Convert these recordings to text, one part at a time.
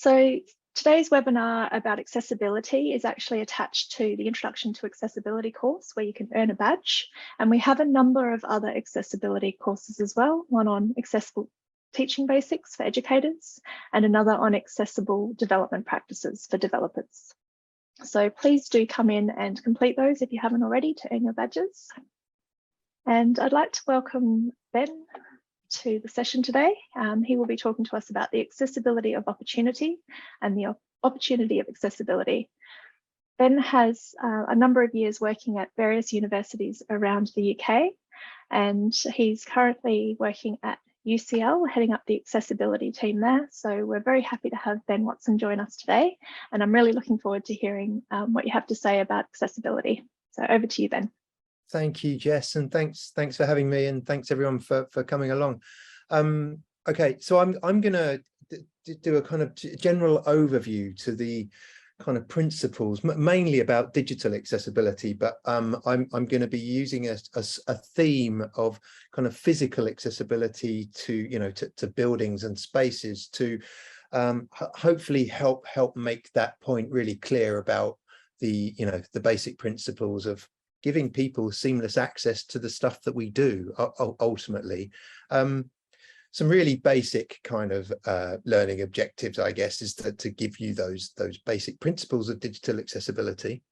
So today's webinar about accessibility is actually attached to the Introduction to Accessibility course, where you can earn a badge. And we have a number of other accessibility courses as well, one on accessible teaching basics for educators and another on accessible development practices for developers. So please do come in and complete those if you haven't already to earn your badges. And I'd like to welcome Ben to the session today. He will be talking to us about the accessibility of opportunity and the opportunity of accessibility. Ben has a number of years working at various universities around the UK, and he's currently working at UCL, heading up the accessibility team there. So we're very happy to have Ben Watson join us today, and I'm really looking forward to hearing what you have to say about accessibility. So over to you, Ben. Thank you, Jess, and thanks for having me, and thanks everyone for coming along. Okay, so I'm going to do a kind of general overview to the kind of principles, mainly about digital accessibility, but I'm going to be using a theme of kind of physical accessibility to buildings and spaces to hopefully help make that point really clear about the basic principles of giving people seamless access to the stuff that we do ultimately. Some really basic kind of learning objectives, I guess, is to give you those basic principles of digital accessibility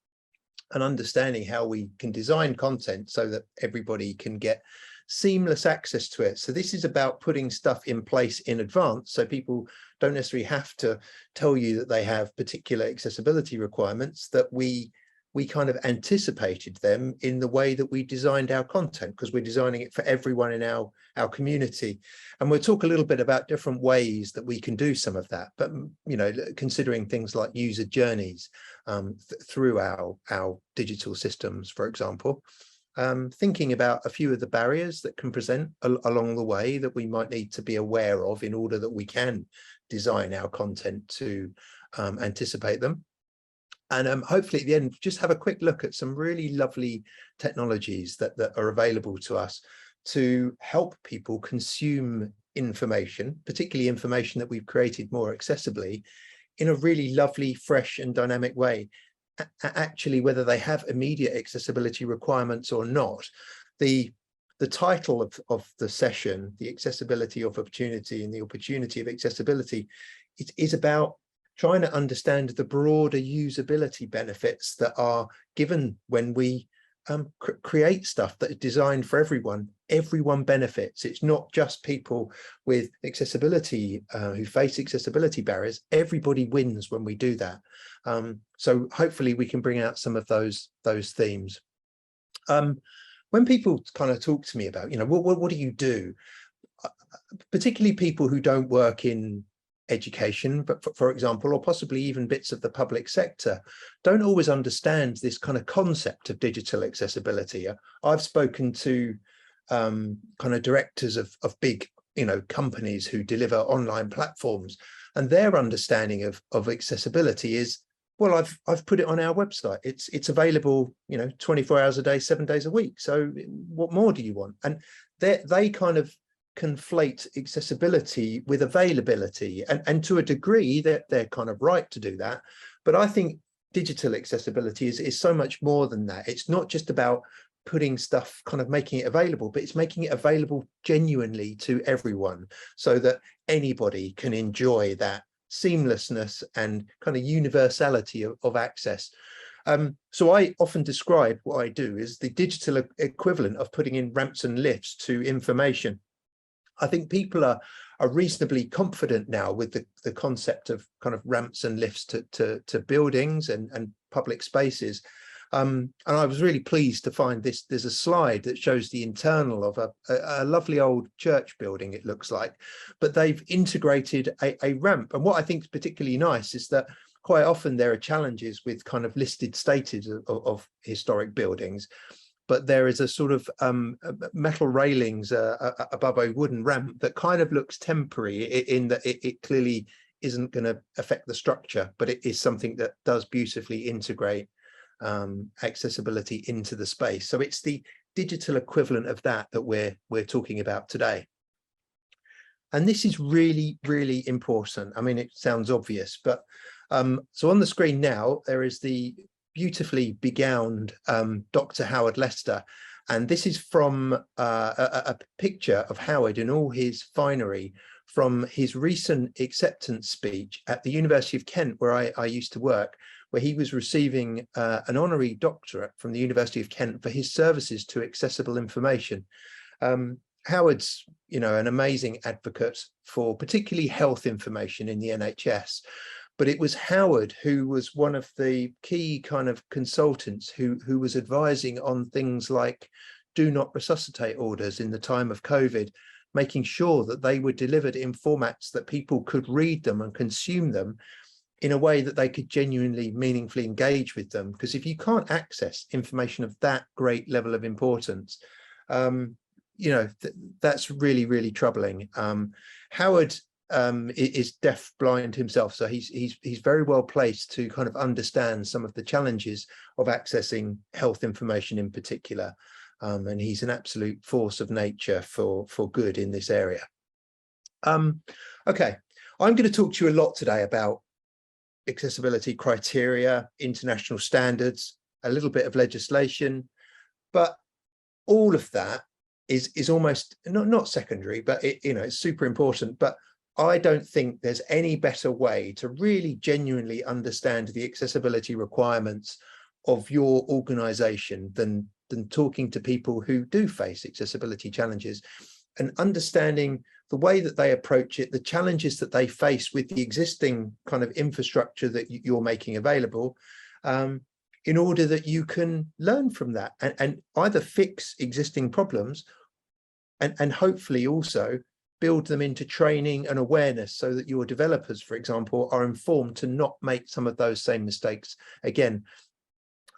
and understanding how we can design content so that everybody can get seamless access to it. So this is about putting stuff in place in advance so people don't necessarily have to tell you that they have particular accessibility requirements, that we kind of anticipated them in the way that we designed our content, because we're designing it for everyone in our community. And we'll talk a little bit about different ways that we can do some of that, but considering things like user journeys through our digital systems, for example, thinking about a few of the barriers that can present along the way that we might need to be aware of in order that we can design our content to anticipate them. And hopefully at the end, just have a quick look at some really lovely technologies that are available to us to help people consume information, particularly information that we've created more accessibly, in a really lovely, fresh and dynamic way. Actually, whether they have immediate accessibility requirements or not, the title of the session, the accessibility of opportunity and the opportunity of accessibility, it is about trying to understand the broader usability benefits that are given when we create stuff that is designed for everyone. Everyone benefits. It's not just people with accessibility who face accessibility barriers. Everybody wins when we do that. So hopefully we can bring out some of those themes. When people kind of talk to me about, what do you do? Particularly people who don't work in education, but for example, or possibly even bits of the public sector, don't always understand this kind of concept of digital accessibility. I've spoken to kind of directors of big companies who deliver online platforms, and their understanding of accessibility is, well, I've put it on our website, it's available 24 hours a day, 7 days a week, so what more do you want? And they kind of conflate accessibility with availability, and to a degree that they're kind of right to do that, but I think digital accessibility is so much more than that. It's not just about putting stuff, kind of making it available, but it's making it available genuinely to everyone so that anybody can enjoy that seamlessness and kind of universality of access. So I often describe what I do as the digital equivalent of putting in ramps and lifts to information. I think people are reasonably confident now with the concept of kind of ramps and lifts to buildings and public spaces. And I was really pleased to find there's a slide that shows the internal of a lovely old church building, it looks like, but they've integrated a ramp. And what I think is particularly nice is that quite often there are challenges with kind of listed status of historic buildings, but there is a sort of metal railings above a wooden ramp that kind of looks temporary in that it clearly isn't going to affect the structure, but it is something that does beautifully integrate accessibility into the space. So it's the digital equivalent of that we're talking about today. And this is really, really important. I mean, it sounds obvious, but so on the screen now, there is the beautifully begowned Dr. Howard Lester. And this is from a picture of Howard in all his finery from his recent acceptance speech at the University of Kent, where I used to work, where he was receiving an honorary doctorate from the University of Kent for his services to accessible information. Howard's, you know, an amazing advocate for particularly health information in the NHS. But it was Howard who was one of the key kind of consultants who was advising on things like do not resuscitate orders in the time of COVID, making sure that they were delivered in formats that people could read them and consume them in a way that they could genuinely, meaningfully engage with them. Because if you can't access information of that great level of importance, you know, that's really, really troubling. Howard is deaf blind himself, so he's very well placed to kind of understand some of the challenges of accessing health information in particular, and he's an absolute force of nature for good in this area. Okay, I'm going to talk to you a lot today about accessibility criteria, international standards, a little bit of legislation, but all of that is almost not secondary, but you know, it's super important. But I don't think there's any better way to really genuinely understand the accessibility requirements of your organization than talking to people who do face accessibility challenges and understanding the way that they approach it, the challenges that they face with the existing kind of infrastructure that you're making available, in order that you can learn from that and either fix existing problems and hopefully also build them into training and awareness so that your developers, for example, are informed to not make some of those same mistakes again.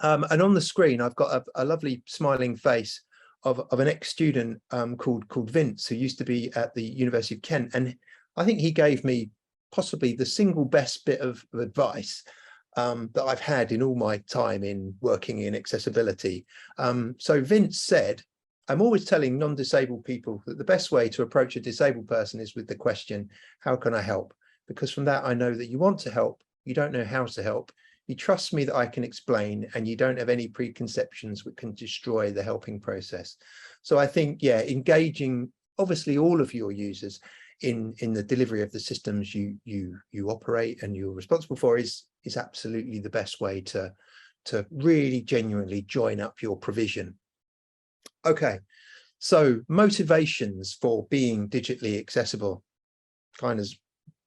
And on the screen, I've got a lovely smiling face of an ex-student called Vince, who used to be at the University of Kent. And I think he gave me possibly the single best bit of advice that I've had in all my time in working in accessibility. So Vince said, I'm always telling non-disabled people that the best way to approach a disabled person is with the question, how can I help? Because from that, I know that you want to help, you don't know how to help, you trust me that I can explain, and you don't have any preconceptions which can destroy the helping process. So I think, yeah, engaging obviously all of your users in the delivery of the systems you operate and you're responsible for is absolutely the best way to really genuinely join up your provision. Okay, so motivations for being digitally accessible, kind of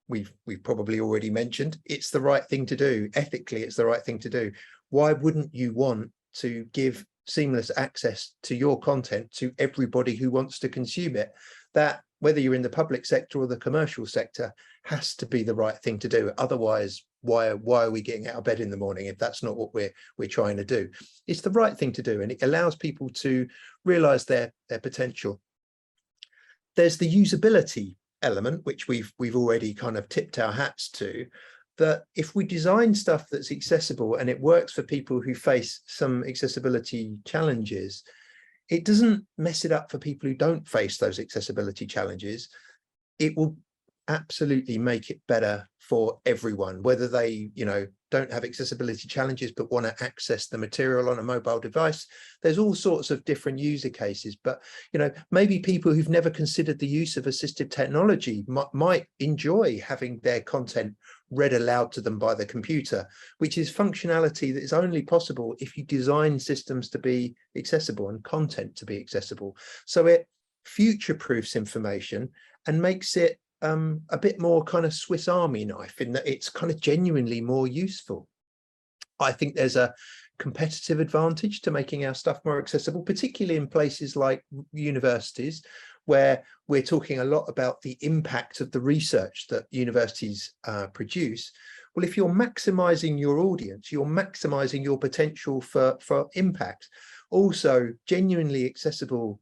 we've probably already mentioned, it's the right thing to do. Ethically, it's the right thing to do. Why wouldn't you want to give seamless access to your content to everybody who wants to consume it? That, whether you're in the public sector or the commercial sector, has to be the right thing to do. Otherwise, why are we getting out of bed in the morning if that's not what we're trying to do? It's the right thing to do, and it allows people to realize their potential. There's the usability element, which we've already kind of tipped our hats to, that if we design stuff that's accessible and it works for people who face some accessibility challenges, it doesn't mess it up for people who don't face those accessibility challenges. It will absolutely make it better for everyone, whether they, you know, don't have accessibility challenges but want to access the material on a mobile device. There's all sorts of different user cases, but, you know, maybe people who've never considered the use of assistive technology might enjoy having their content read aloud to them by the computer, which is functionality that is only possible if you design systems to be accessible and content to be accessible. So it future-proofs information and makes it a bit more kind of Swiss Army knife in that it's kind of genuinely more useful. I think there's a competitive advantage to making our stuff more accessible, particularly in places like universities, where we're talking a lot about the impact of the research that universities produce. Well, if you're maximizing your audience, you're maximizing your potential for impact. Also, genuinely accessible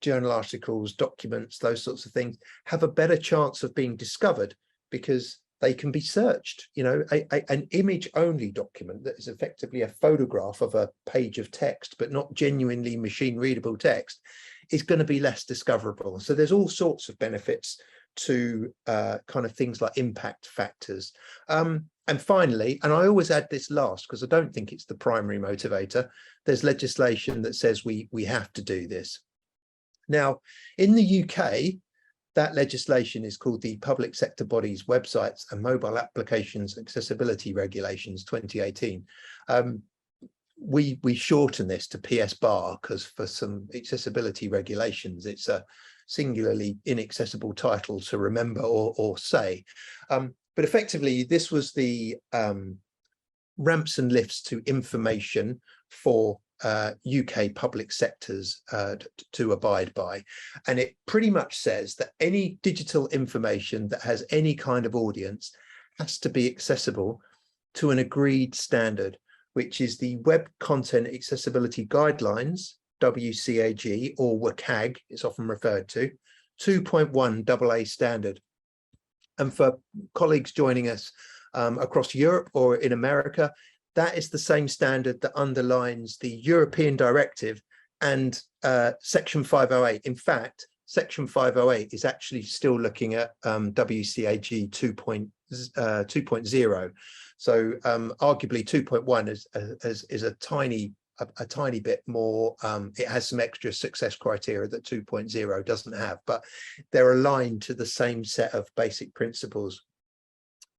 journal articles, documents, those sorts of things have a better chance of being discovered because they can be searched. You know, an image only document that is effectively a photograph of a page of text, but not genuinely machine readable text, is going to be less discoverable. So there's all sorts of benefits to kind of things like impact factors. And finally, and I always add this last because I don't think it's the primary motivator, there's legislation that says we have to do this. Now, in the UK, that legislation is called the Public Sector Bodies Websites and Mobile Applications Accessibility Regulations 2018. We shorten this to PS-BAR because for some accessibility regulations, it's a singularly inaccessible title to remember or say. But effectively, this was the ramps and lifts to information for UK public sectors to abide by. And it pretty much says that any digital information that has any kind of audience has to be accessible to an agreed standard, which is the Web Content Accessibility Guidelines, WCAG, or WCAG, it's often referred to, 2.1 AA standard. And for colleagues joining us across Europe or in America, that is the same standard that underlines the European directive and Section 508. In fact, Section 508 is actually still looking at WCAG 2.0. So arguably 2.1 is a tiny bit more. It has some extra success criteria that 2.0 doesn't have, but they're aligned to the same set of basic principles.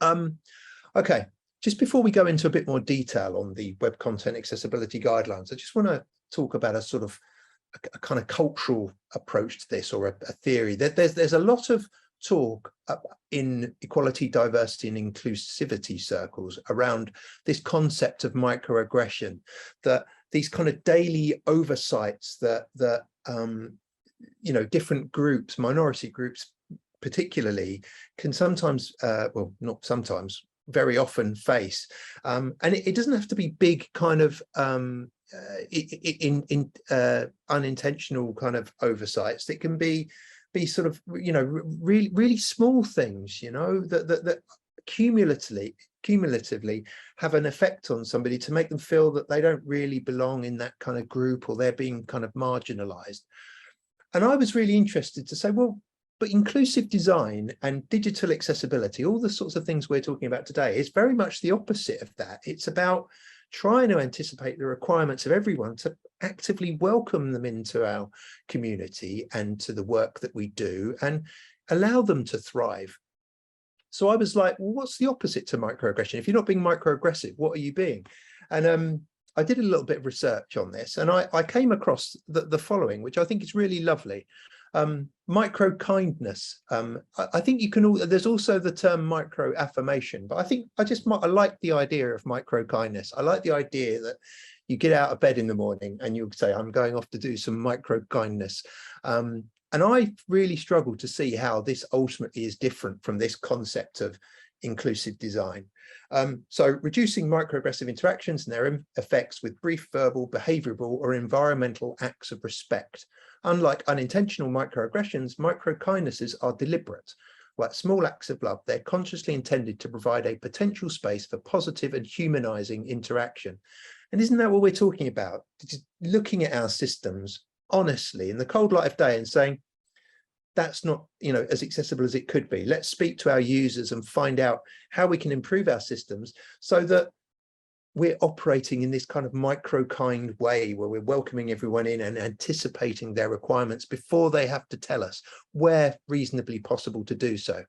Okay. Just before we go into a bit more detail on the Web Content Accessibility Guidelines, I just want to talk about a sort of a kind of cultural approach to this, or a theory. There's a lot of talk in equality, diversity and inclusivity circles around this concept of microaggression, that these kind of daily oversights that you know, different groups, minority groups particularly, can sometimes, well, not sometimes, very often face, and it doesn't have to be big kind of unintentional kind of oversights. It can be sort of, you know, really small things, you know, that cumulatively have an effect on somebody to make them feel that they don't really belong in that kind of group, or they're being kind of marginalized. And I was really interested to say, well, but inclusive design and digital accessibility, all the sorts of things we're talking about today, is very much the opposite of that. It's about trying to anticipate the requirements of everyone, to actively welcome them into our community and to the work that we do, and allow them to thrive. So I was like, well, what's the opposite to microaggression? If you're not being microaggressive, what are you being? And I did a little bit of research on this, and I came across the following, which I think is really lovely. Micro kindness. I think you can all, there's also the term micro affirmation, but I think I like the idea of micro kindness. I like the idea that you get out of bed in the morning and you'll say, I'm going off to do some micro kindness. And I really struggle to see how this ultimately is different from this concept of inclusive design. So reducing microaggressive interactions and their effects with brief verbal, behavioral or environmental acts of respect. Unlike unintentional microaggressions, micro-kindnesses are deliberate. Like small acts of love, they're consciously intended to provide a potential space for positive and humanizing interaction. And isn't that what we're talking about? Just looking at our systems honestly in the cold light of day and saying, that's not, you know, as accessible as it could be. Let's speak to our users and find out how we can improve our systems so that we're operating in this kind of micro-kind way where we're welcoming everyone in and anticipating their requirements before they have to tell us, where reasonably possible to do so.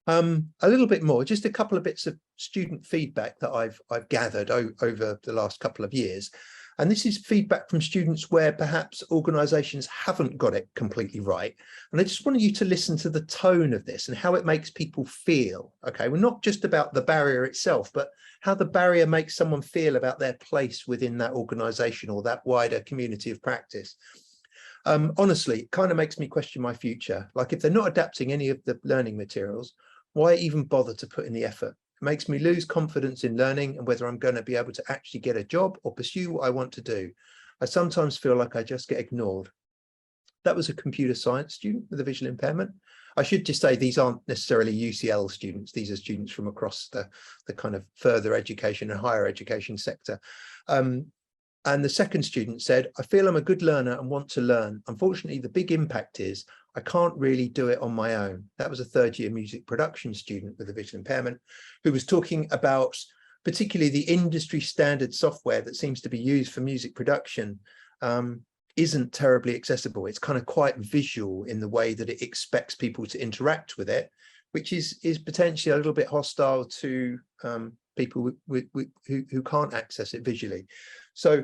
A little bit more, just a couple of bits of student feedback that I've gathered over the last couple of years. And this is feedback from students where perhaps organisations haven't got it completely right. And I just wanted you to listen to the tone of this and how it makes people feel. Okay, we're not just about the barrier itself, but how the barrier makes someone feel about their place within that organisation or that wider community of practice. Honestly, it kind of makes me question my future. Like, if they're not adapting any of the learning materials, why even bother to put in the effort? It makes me lose confidence in learning and whether I'm going to be able to actually get a job or pursue what I want to do. I sometimes feel like I just get ignored. That was a computer science student with a visual impairment. I should just say these aren't necessarily UCL students. These are students from across the kind of further education and higher education sector. And the second student said, I feel I'm a good learner and want to learn. Unfortunately, the big impact is I can't really do it on my own. That was a third-year music production student with a visual impairment who was talking about particularly the industry standard software that seems to be used for music production isn't terribly accessible. It's kind of quite visual in the way that it expects people to interact with it, which is potentially a little bit hostile to people who can't access it visually. So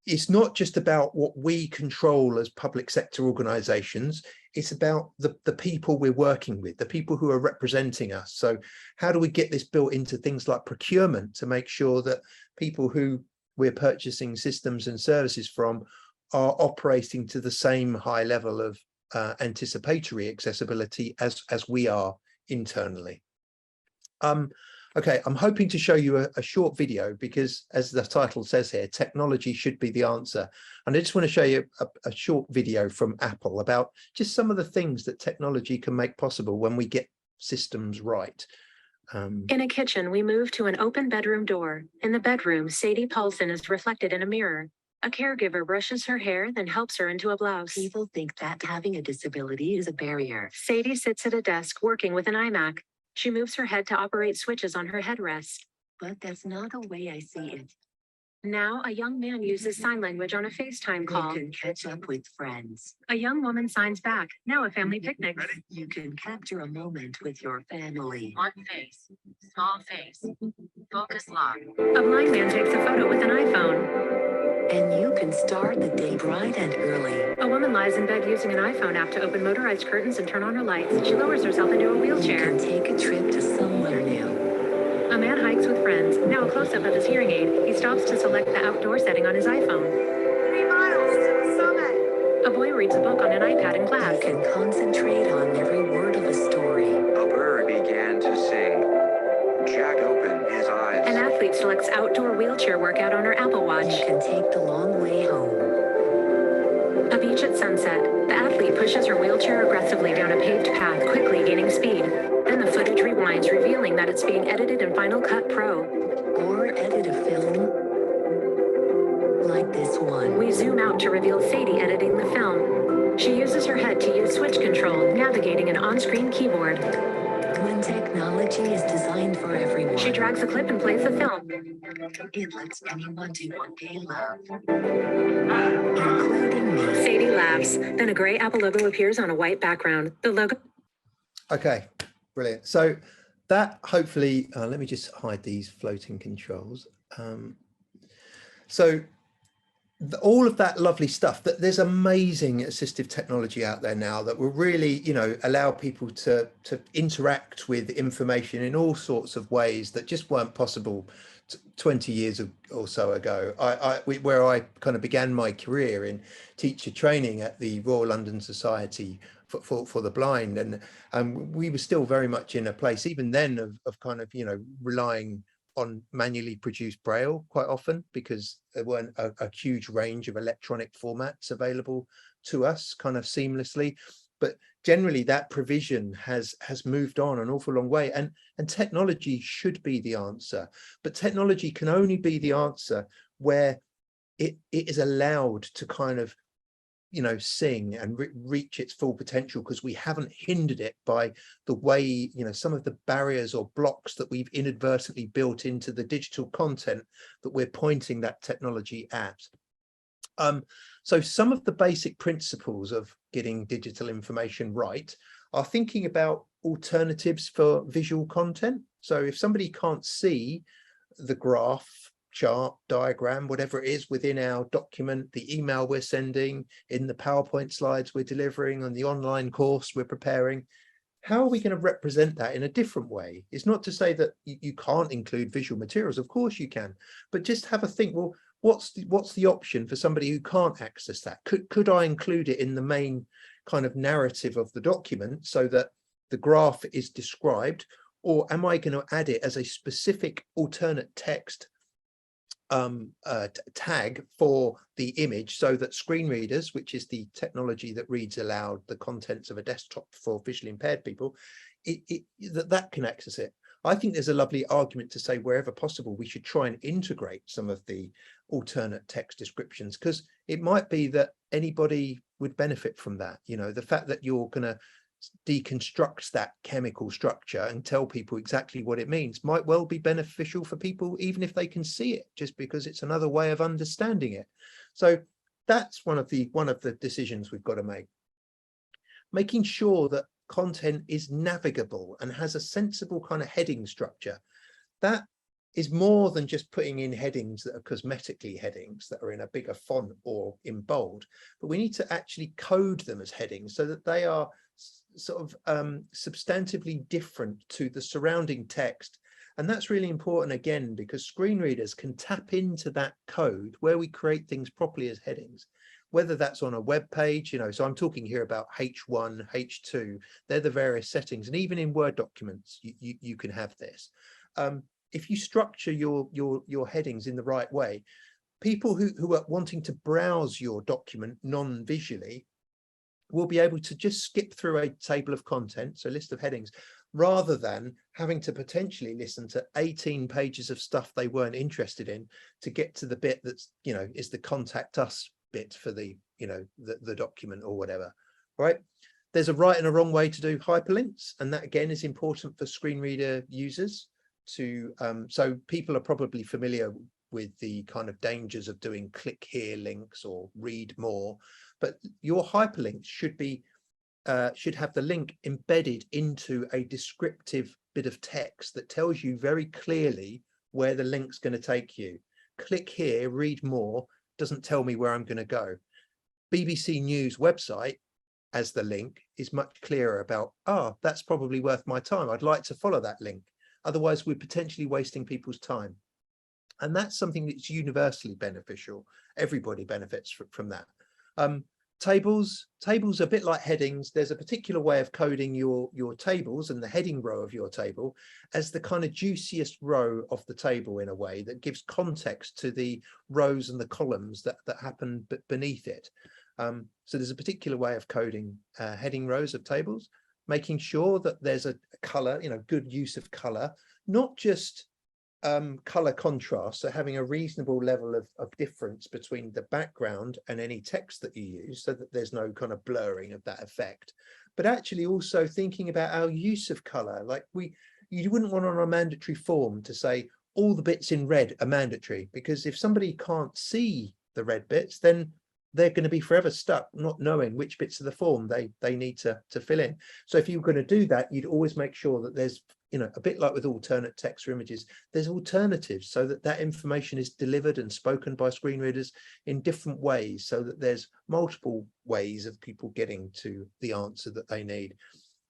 it's not just about what we control as public sector organizations, it's about the people we're working with, the people who are representing us. So how do we get this built into things like procurement to make sure that people who we're purchasing systems and services from are operating to the same high level of anticipatory accessibility as we are internally. Okay, I'm hoping to show you a short video because, as the title says here, technology should be the answer. And I just want to show you a short video from Apple about just some of the things that technology can make possible when we get systems right. In a kitchen, we move to an open bedroom door. In the bedroom, Sadie Paulson is reflected in a mirror. A caregiver brushes her hair, then helps her into a blouse. People think that having a disability is a barrier. Sadie sits at a desk working with an iMac. She moves her head to operate switches on her headrest. But that's not the way I see it. Now, a young man uses sign language on a FaceTime call. You can catch up with friends. A young woman signs back. Now a family picnic. You can capture a moment with your family. One face, small face, focus lock. A blind man takes a photo with an iPhone. And you can start the day bright and early. A woman lies in bed using an iPhone app to open motorized curtains and turn on her lights. She lowers herself into a wheelchair. You can take a trip to somewhere new. A man hikes with friends. Now a close-up of his hearing aid. He stops to select the outdoor setting on his iPhone. 3 miles to the summit. A boy reads a book on an iPad in class. You can concentrate on every word of a story. A bird began to sing. Jack opened his eyes. An athlete selects outdoor wheelchair workout on her Apple Watch. You can take the long way home. A beach at sunset. The athlete pushes her wheelchair aggressively down a paved path, quickly gaining speed. Then the footage rewinds, revealing that it's being edited in Final Cut Pro. Or edit a film like this one. We zoom out to reveal Sadie editing the film. She uses her head to use switch control, navigating an on-screen keyboard. When technology is designed for everyone, She drags a clip and plays the film. it lets anyone do what they love, including me. Sadie laughs. Then a gray Apple logo appears on a white background. The logo. Okay, brilliant. So that hopefully, let me just hide these floating controls. All of that lovely stuff, that there's amazing assistive technology out there now that will really, allow people to interact with information in all sorts of ways that just weren't possible 20 years or so ago. Where I kind of began my career in teacher training at the Royal London Society for the Blind, and we were still very much in a place even then of kind of relying on manually produced Braille quite often, because there weren't a huge range of electronic formats available to us kind of seamlessly. But generally that provision has moved on an awful long way, and technology should be the answer. But technology can only be the answer where it is allowed to kind of sing and reach its full potential, because we haven't hindered it by the way, some of the barriers or blocks that we've inadvertently built into the digital content that we're pointing that technology at. So some of the basic principles of getting digital information right are thinking about alternatives for visual content. So if somebody can't see the graph, chart, diagram, whatever it is within our document, the email we're sending, in the PowerPoint slides we're delivering, on the online course we're preparing, how are we going to represent that in a different way? It's not to say that you can't include visual materials, of course you can, but just have a think, well, what's the option for somebody who can't access that? Could I include it in the main kind of narrative of the document so that the graph is described, or am I going to add it as a specific alternate text tag for the image, so that screen readers, which is the technology that reads aloud the contents of a desktop for visually impaired people, that can access it? I think there's a lovely argument to say wherever possible, we should try and integrate some of the alternate text descriptions, because it might be that anybody would benefit from that. You know, the fact that you're going to deconstruct that chemical structure and tell people exactly what it means might well be beneficial for people, even if they can see it, just because it's another way of understanding it. So that's one of the decisions we've got to make. Making sure that content is navigable and has a sensible kind of heading structure. That is more than just putting in headings that are cosmetically headings that are in a bigger font or in bold, but we need to actually code them as headings so that they are sort of substantively different to the surrounding text. And that's really important, again, because screen readers can tap into that code where we create things properly as headings, whether that's on a web page, you know. So I'm talking here about H1, H2, they're the various settings, and even in Word documents, you can have this. If you structure your headings in the right way, people who are wanting to browse your document non-visually will be able to just skip through a table of contents, so a list of headings, rather than having to potentially listen to 18 pages of stuff they weren't interested in to get to the bit that's, you know, is the contact us bit for the, you know, the document or whatever, right? There's a right and a wrong way to do hyperlinks, and that again is important for screen reader users to, so people are probably familiar with the kind of dangers of doing click here links or read more, but your hyperlinks should be should have the link embedded into a descriptive bit of text that tells you very clearly where the link's going to take you. Click here, read more, doesn't tell me where I'm going to go. BBC News website as the link is much clearer about, that's probably worth my time. I'd like to follow that link. Otherwise, we're potentially wasting people's time. And that's something that's universally beneficial. Everybody benefits from that. Tables are a bit like headings. There's a particular way of coding your tables and the heading row of your table as the kind of juiciest row of the table, in a way that gives context to the rows and the columns that happen beneath it. So there's a particular way of coding heading rows of tables, making sure that there's a color, you know, good use of color, not just color contrast, so having a reasonable level of difference between the background and any text that you use, so that there's no kind of blurring of that effect, but actually also thinking about our use of color. Like you wouldn't want on a mandatory form to say all the bits in red are mandatory, because if somebody can't see the red bits, then they're going to be forever stuck not knowing which bits of the form they need to fill in. So if you're going to do that, you'd always make sure that there's, you know, a bit like with alternate text or images, there's alternatives so that that information is delivered and spoken by screen readers in different ways, so that there's multiple ways of people getting to the answer that they need.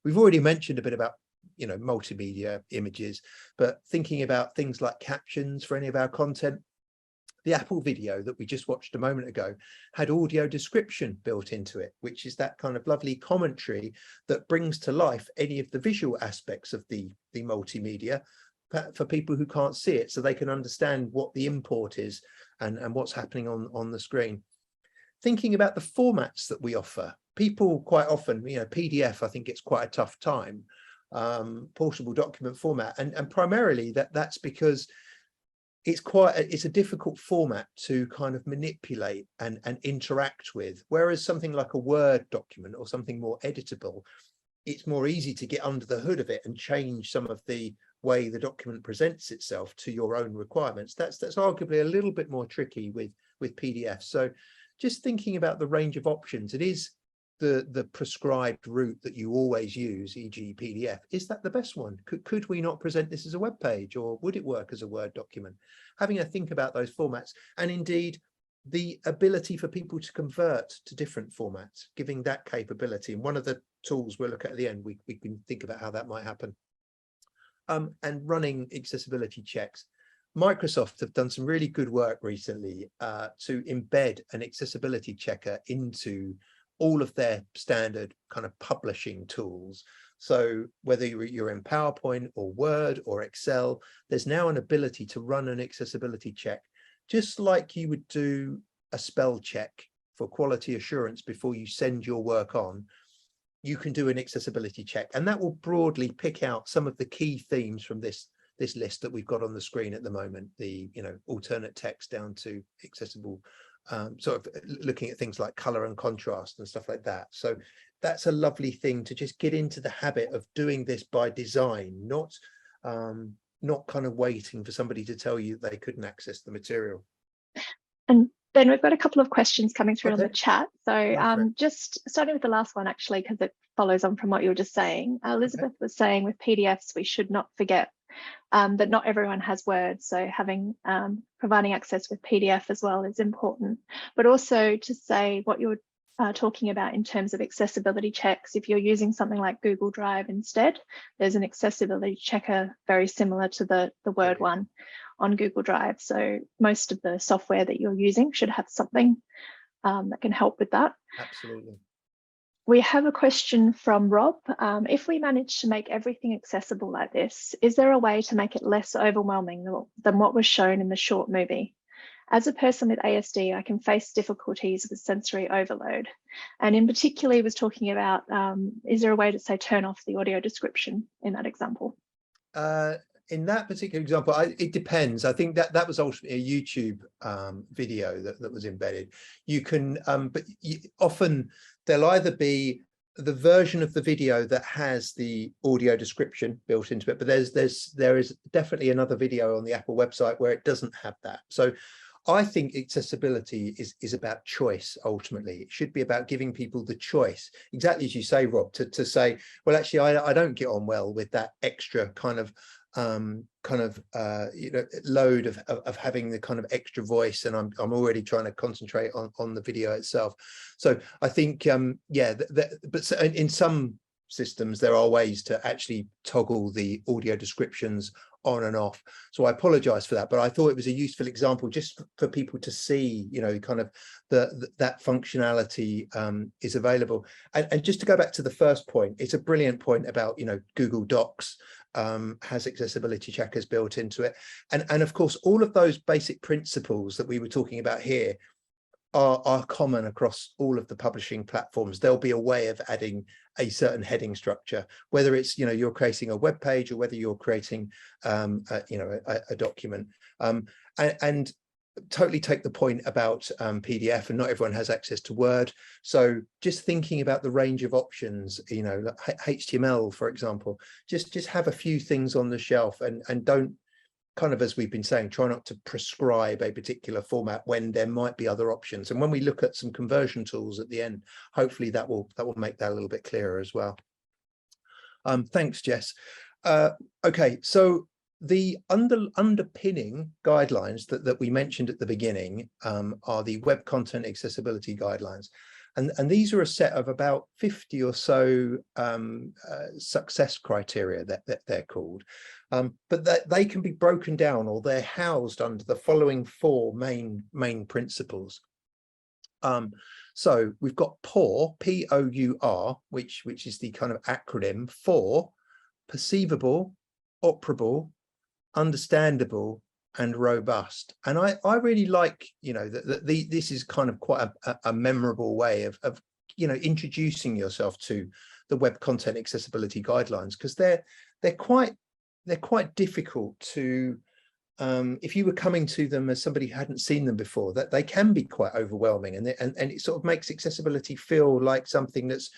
We've already mentioned a bit about, you know, multimedia images, but thinking about things like captions for any of our content. The Apple video that we just watched a moment ago had audio description built into it, which is that kind of lovely commentary that brings to life any of the visual aspects of the multimedia for people who can't see it, so they can understand what the import is and what's happening on the screen. Thinking about the formats that we offer. People quite often, you know, PDF, I think it's quite a tough time, portable document format, and primarily that's because it's a difficult format to kind of manipulate and interact with, whereas something like a Word document or something more editable, it's more easy to get under the hood of it and change some of the way the document presents itself to your own requirements. That's arguably a little bit more tricky with PDF. So just thinking about the range of options, it is the prescribed route that you always use, e.g. PDF. Is that the best one? Could we not present this as a web page, or would it work as a Word document? Having a think about those formats, and indeed the ability for people to convert to different formats, giving that capability. And one of the tools we'll look at the end, we can think about how that might happen. And running accessibility checks. Microsoft have done some really good work recently to embed an accessibility checker into all of their standard kind of publishing tools. So whether you're in PowerPoint or Word or Excel, there's now an ability to run an accessibility check, just like you would do a spell check for quality assurance before you send your work on. you can do an accessibility check, and that will broadly pick out some of the key themes from this list that we've got on the screen at the moment. The alternate text down to accessible, sort of looking at things like color and contrast and stuff like that. So that's a lovely thing to just get into the habit of doing this by design, not kind of waiting for somebody to tell you they couldn't access the material. And Ben, we've got a couple of questions coming through on the chat. So just starting with the last one, actually, because it follows on from what you were just saying. Elizabeth was saying with PDFs, we should not forget that not everyone has Word. So having providing access with PDF as well is important. But also to say what you're talking about in terms of accessibility checks, if you're using something like Google Drive instead, there's an accessibility checker very similar to the Word one on Google Drive. So most of the software that you're using should have something that can help with that. Absolutely. We have a question from Rob. If we manage to make everything accessible like this, is there a way to make it less overwhelming than what was shown in the short movie? As a person with ASD, I can face difficulties with sensory overload. And in particular, he was talking about, is there a way to say turn off the audio description in that example? In that particular example, it depends. I think that was ultimately a YouTube video that was embedded. You can, but often there'll either be the version of the video that has the audio description built into it, but there is definitely another video on the Apple website where it doesn't have that. So I think accessibility is about choice. Ultimately, it should be about giving people the choice, exactly as you say, Rob, to say, well, actually, I don't get on well with that extra kind of load of having the kind of extra voice, and I'm already trying to concentrate on the video itself. So I think but in some systems there are ways to actually toggle the audio descriptions on and off. So I apologize for that, but I thought it was a useful example just for people to see, kind of that functionality is available. And just to go back to the first point, it's a brilliant point about, Google Docs has accessibility checkers built into it. And of course, all of those basic principles that we were talking about here are common across all of the publishing platforms. There'll be a way of adding a certain heading structure, whether it's you're creating a web page or whether you're creating a document. And totally take the point about PDF, and not everyone has access to Word. So just thinking about the range of options, like HTML, for example, just have a few things on the shelf, and don't, kind of, as we've been saying, try not to prescribe a particular format when there might be other options. And when we look at some conversion tools at the end, hopefully that will make that a little bit clearer as well. Thanks, Jess. Okay, so the underpinning guidelines that we mentioned at the beginning are the Web Content Accessibility Guidelines. And these are a set of about 50 or so success criteria that they're called. But that they can be broken down, or they're housed under the following four main principles. So we've got POUR, P-O-U-R, which is the kind of acronym for perceivable, operable, understandable, and robust. And I really like, this is kind of quite a memorable way of introducing yourself to the Web Content Accessibility Guidelines, because they're quite difficult to, if you were coming to them as somebody who hadn't seen them before, that they can be quite overwhelming, and it sort of makes accessibility feel like something that's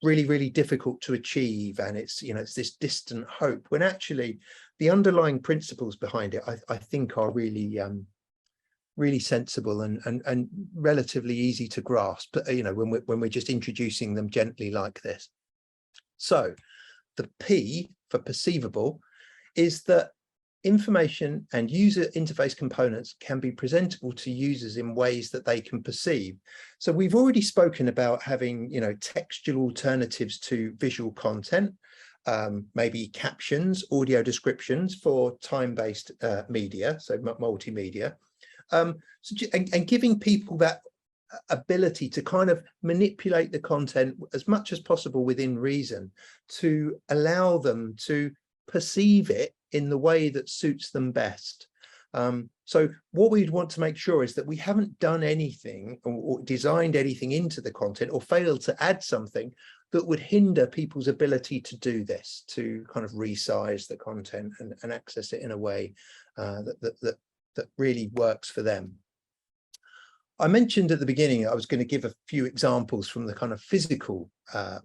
really, really difficult to achieve, and it's this distant hope, when actually the underlying principles behind it I think are really really sensible and relatively easy to grasp, when we're just introducing them gently like this. So the P for perceivable is that information and user interface components can be presentable to users in ways that they can perceive. So we've already spoken about having, textual alternatives to visual content, maybe captions, audio descriptions for time-based media, so multimedia, and giving people that ability to kind of manipulate the content as much as possible within reason, to allow them to perceive it in the way that suits them best. So what we'd want to make sure is that we haven't done anything or designed anything into the content, or failed to add something that would hinder people's ability to do this, to kind of resize the content and access it in a way that really works for them. I mentioned at the beginning I was going to give a few examples from the kind of physical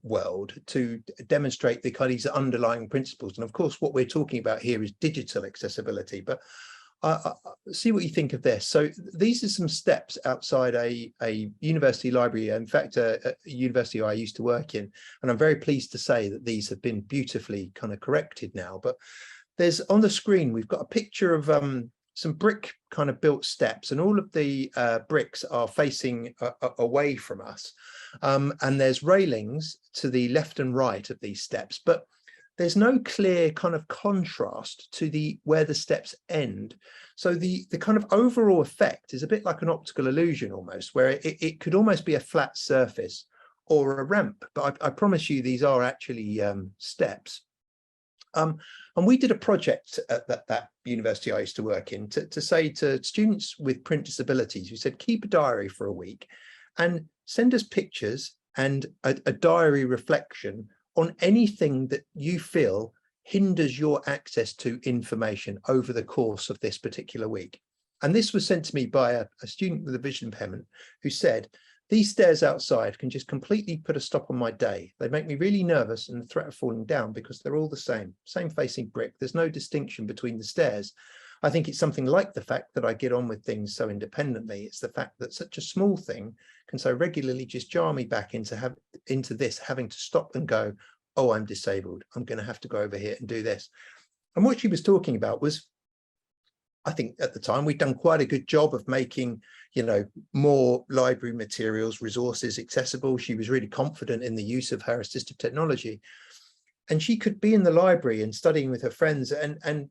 world to demonstrate the kind of these underlying principles. And of course, what we're talking about here is digital accessibility, but see what you think of this. So these are some steps outside a university library, in fact, a university I used to work in. And I'm very pleased to say that these have been beautifully kind of corrected now. But there's on the screen, we've got a picture of some brick kind of built steps, and all of the bricks are facing away from us. And there's railings to the left and right of these steps, but there's no clear kind of contrast to where the steps end. So the kind of overall effect is a bit like an optical illusion almost, where it could almost be a flat surface or a ramp, but I promise you these are actually steps. And we did a project at that university I used to work in to say to students with print disabilities, we said, keep a diary for a week and send us pictures and a diary reflection on anything that you feel hinders your access to information over the course of this particular week. And this was sent to me by a student with a vision impairment who said, these stairs outside can just completely put a stop on my day. They make me really nervous and the threat of falling down because they're all the same facing brick. There's no distinction between the stairs. I think it's something like the fact that I get on with things so independently. It's the fact that such a small thing can so regularly just jar me back into this, having to stop and go, oh, I'm disabled. I'm going to have to go over here and do this. And what she was talking about was, I think at the time we'd done quite a good job of making, you know, more library materials, resources accessible. She was really confident in the use of her assistive technology. And she could be in the library and studying with her friends, and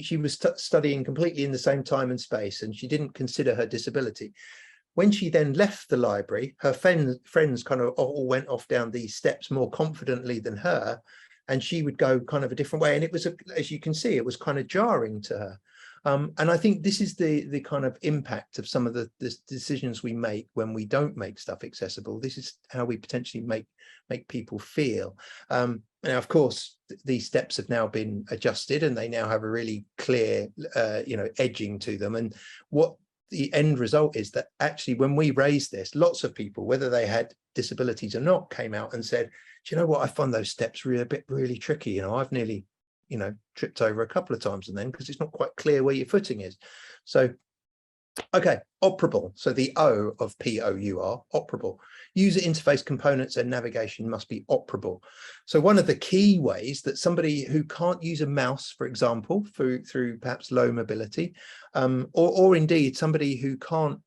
she was studying completely in the same time and space, and she didn't consider her disability. When she then left the library, her friends kind of all went off down these steps more confidently than her, and she would go kind of a different way. And it was, as you can see, it was kind of jarring to her. And I think this is the kind of impact of some of the decisions we make when we don't make stuff accessible. This is how we potentially make people feel. Now, of course, these steps have now been adjusted and they now have a really clear, you know, edging to them. And what the end result is that actually when we raised this, lots of people, whether they had disabilities or not, came out and said, do you know what, I find those steps really tricky. You know, I've nearly, you know, tripped over a couple of times and then because it's not quite clear where your footing is. So, okay, operable. So the O of P-O-U-R, operable. User interface components and navigation must be operable. So one of the key ways that somebody who can't use a mouse, for example, through perhaps low mobility, or indeed somebody who can't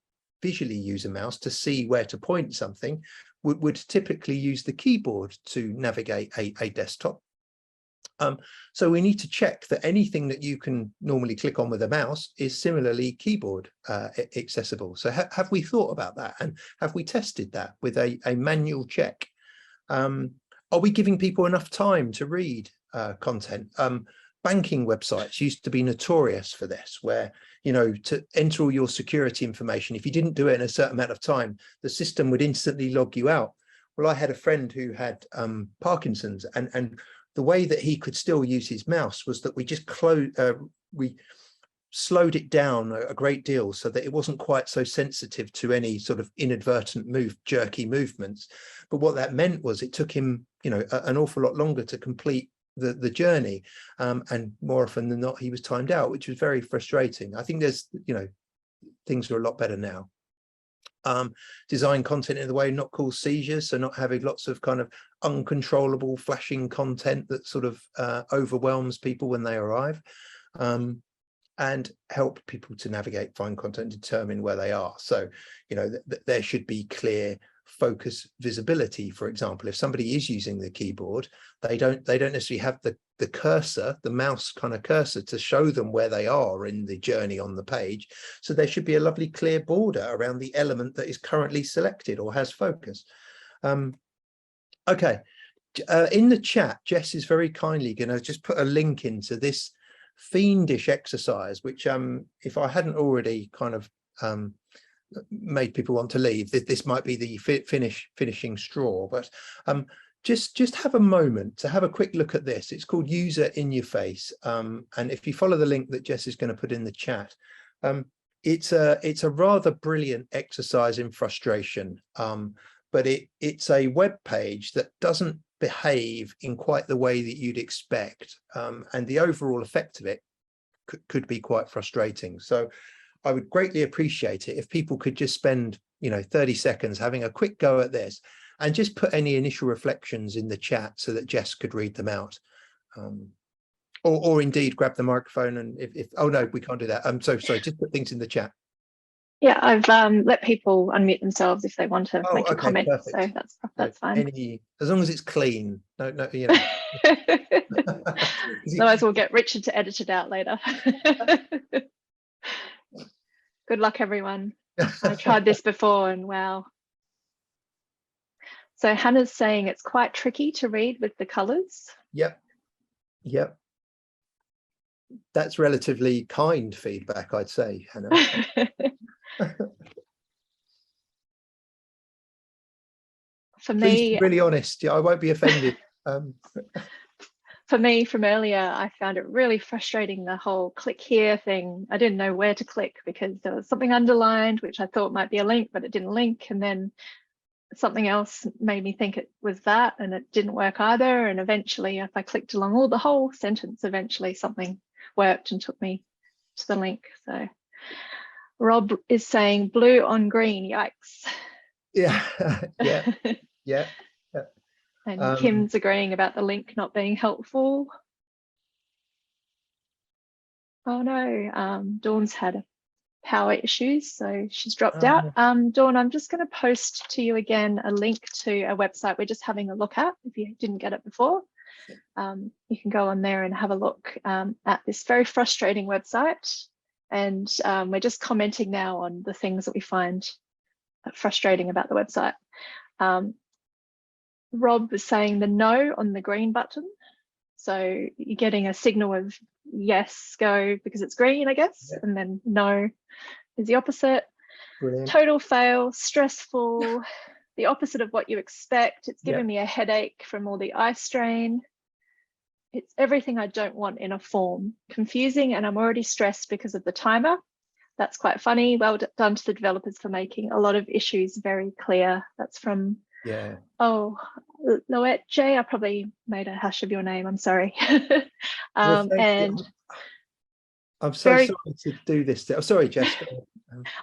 visually use a mouse to see where to point something, would typically use the keyboard to navigate a desktop. So we need to check that anything that you can normally click on with a mouse is similarly keyboard accessible. So have we thought about that, and have we tested that with a manual check? Are we giving people enough time to read content? Banking websites used to be notorious for this, where, you know, to enter all your security information, if you didn't do it in a certain amount of time, the system would instantly log you out. Well, I had a friend who had Parkinson's, and the way that he could still use his mouse was that we just we slowed it down a great deal so that it wasn't quite so sensitive to any sort of inadvertent jerky movements. But what that meant was it took him, you know, an awful lot longer to complete the journey, and more often than not he was timed out, which was very frustrating. I think there's, you know, things are a lot better now. Design content in the way not cause seizures, so not having lots of kind of uncontrollable flashing content that sort of overwhelms people when they arrive, and help people to navigate, find content, determine where they are. So, you know, there should be clear focus visibility. For example, if somebody is using the keyboard, they don't necessarily have the cursor, the mouse kind of cursor, to show them where they are in the journey on the page. So there should be a lovely clear border around the element that is currently selected or has focus. Okay, in the chat, Jess is very kindly going to just put a link into this fiendish exercise, which if I hadn't already kind of made people want to leave. This might be the finishing straw, but just have a moment to have a quick look at this. It's called User in Your Face, and if you follow the link that Jess is going to put in the chat, it's a rather brilliant exercise in frustration, but it's a web page that doesn't behave in quite the way that you'd expect, and the overall effect of it could be quite frustrating. So I would greatly appreciate it if people could just spend 30 seconds having a quick go at this, and just put any initial reflections in the chat so that Jess could read them out, or indeed grab the microphone. And if oh no, we can't do that. I'm so sorry, just put things in the chat. Yeah, I've let people unmute themselves if they want to make a comment. Perfect. So that's fine. As long as it's clean. No, Otherwise we'll get Richard to edit it out later. Good luck, everyone. I tried this before and wow. So Hannah's saying it's quite tricky to read with the colors. Yep. That's relatively kind feedback, I'd say, Hannah. For Please me, be really honest. I won't be offended. For me, from earlier, I found it really frustrating, the whole click here thing. I didn't know where to click because there was something underlined, which I thought might be a link, but it didn't link. And then something else made me think it was that, and it didn't work either. And eventually, if I clicked along the whole sentence, eventually something worked and took me to the link. So Rob is saying blue on green, yikes. Yeah. And Kim's agreeing about the link not being helpful. Oh no, Dawn's had power issues, so she's dropped out. Dawn, I'm just going to post to you again a link to a website we're just having a look at. If you didn't get it before, you can go on there and have a look at this very frustrating website. And we're just commenting now on the things that we find frustrating about the website. Rob was saying the no on the green button. So you're getting a signal of yes, go because it's green, I guess. Yeah. And then no is the opposite. Brilliant. Total fail, stressful, the opposite of what you expect. It's giving me a headache from all the eye strain. It's everything I don't want in a form. Confusing, and I'm already stressed because of the timer. That's quite funny. Well done to the developers for making a lot of issues very clear. That's from Loette J. I probably made a hash of your name. I'm sorry. And I'm so sorry to do this. Oh, sorry, Jess.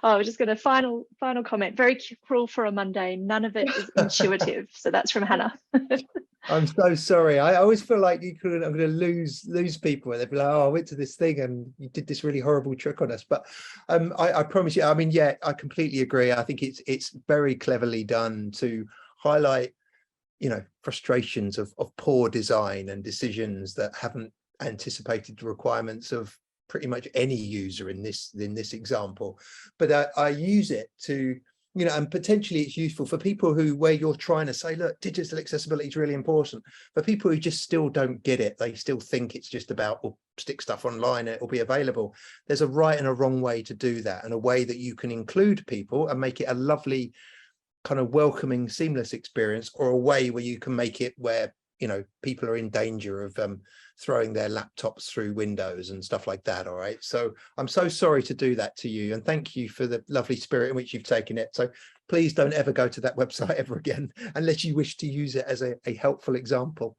I was just going to final comment. Very cruel for a Monday. None of it is intuitive. So that's from Hannah. I'm so sorry. I always feel like I'm going to lose people, and they'd be like, "Oh, I went to this thing and you did this really horrible trick on us." But I promise you. I mean, yeah, I completely agree. I think it's very cleverly done to highlight, frustrations of poor design and decisions that haven't anticipated the requirements of pretty much any user in this example. But I use it to, and potentially it's useful for people where you're trying to say, look, digital accessibility is really important. For people who just still don't get it, they still think it's just about, well, stick stuff online, it will be available. There's a right and a wrong way to do that, and a way that you can include people and make it a lovely kind of welcoming, seamless experience, or a way where you can make it where people are in danger of throwing their laptops through windows and stuff like that. All right, so I'm so sorry to do that to you, and thank you for the lovely spirit in which you've taken it. So please don't ever go to that website ever again unless you wish to use it as a helpful example.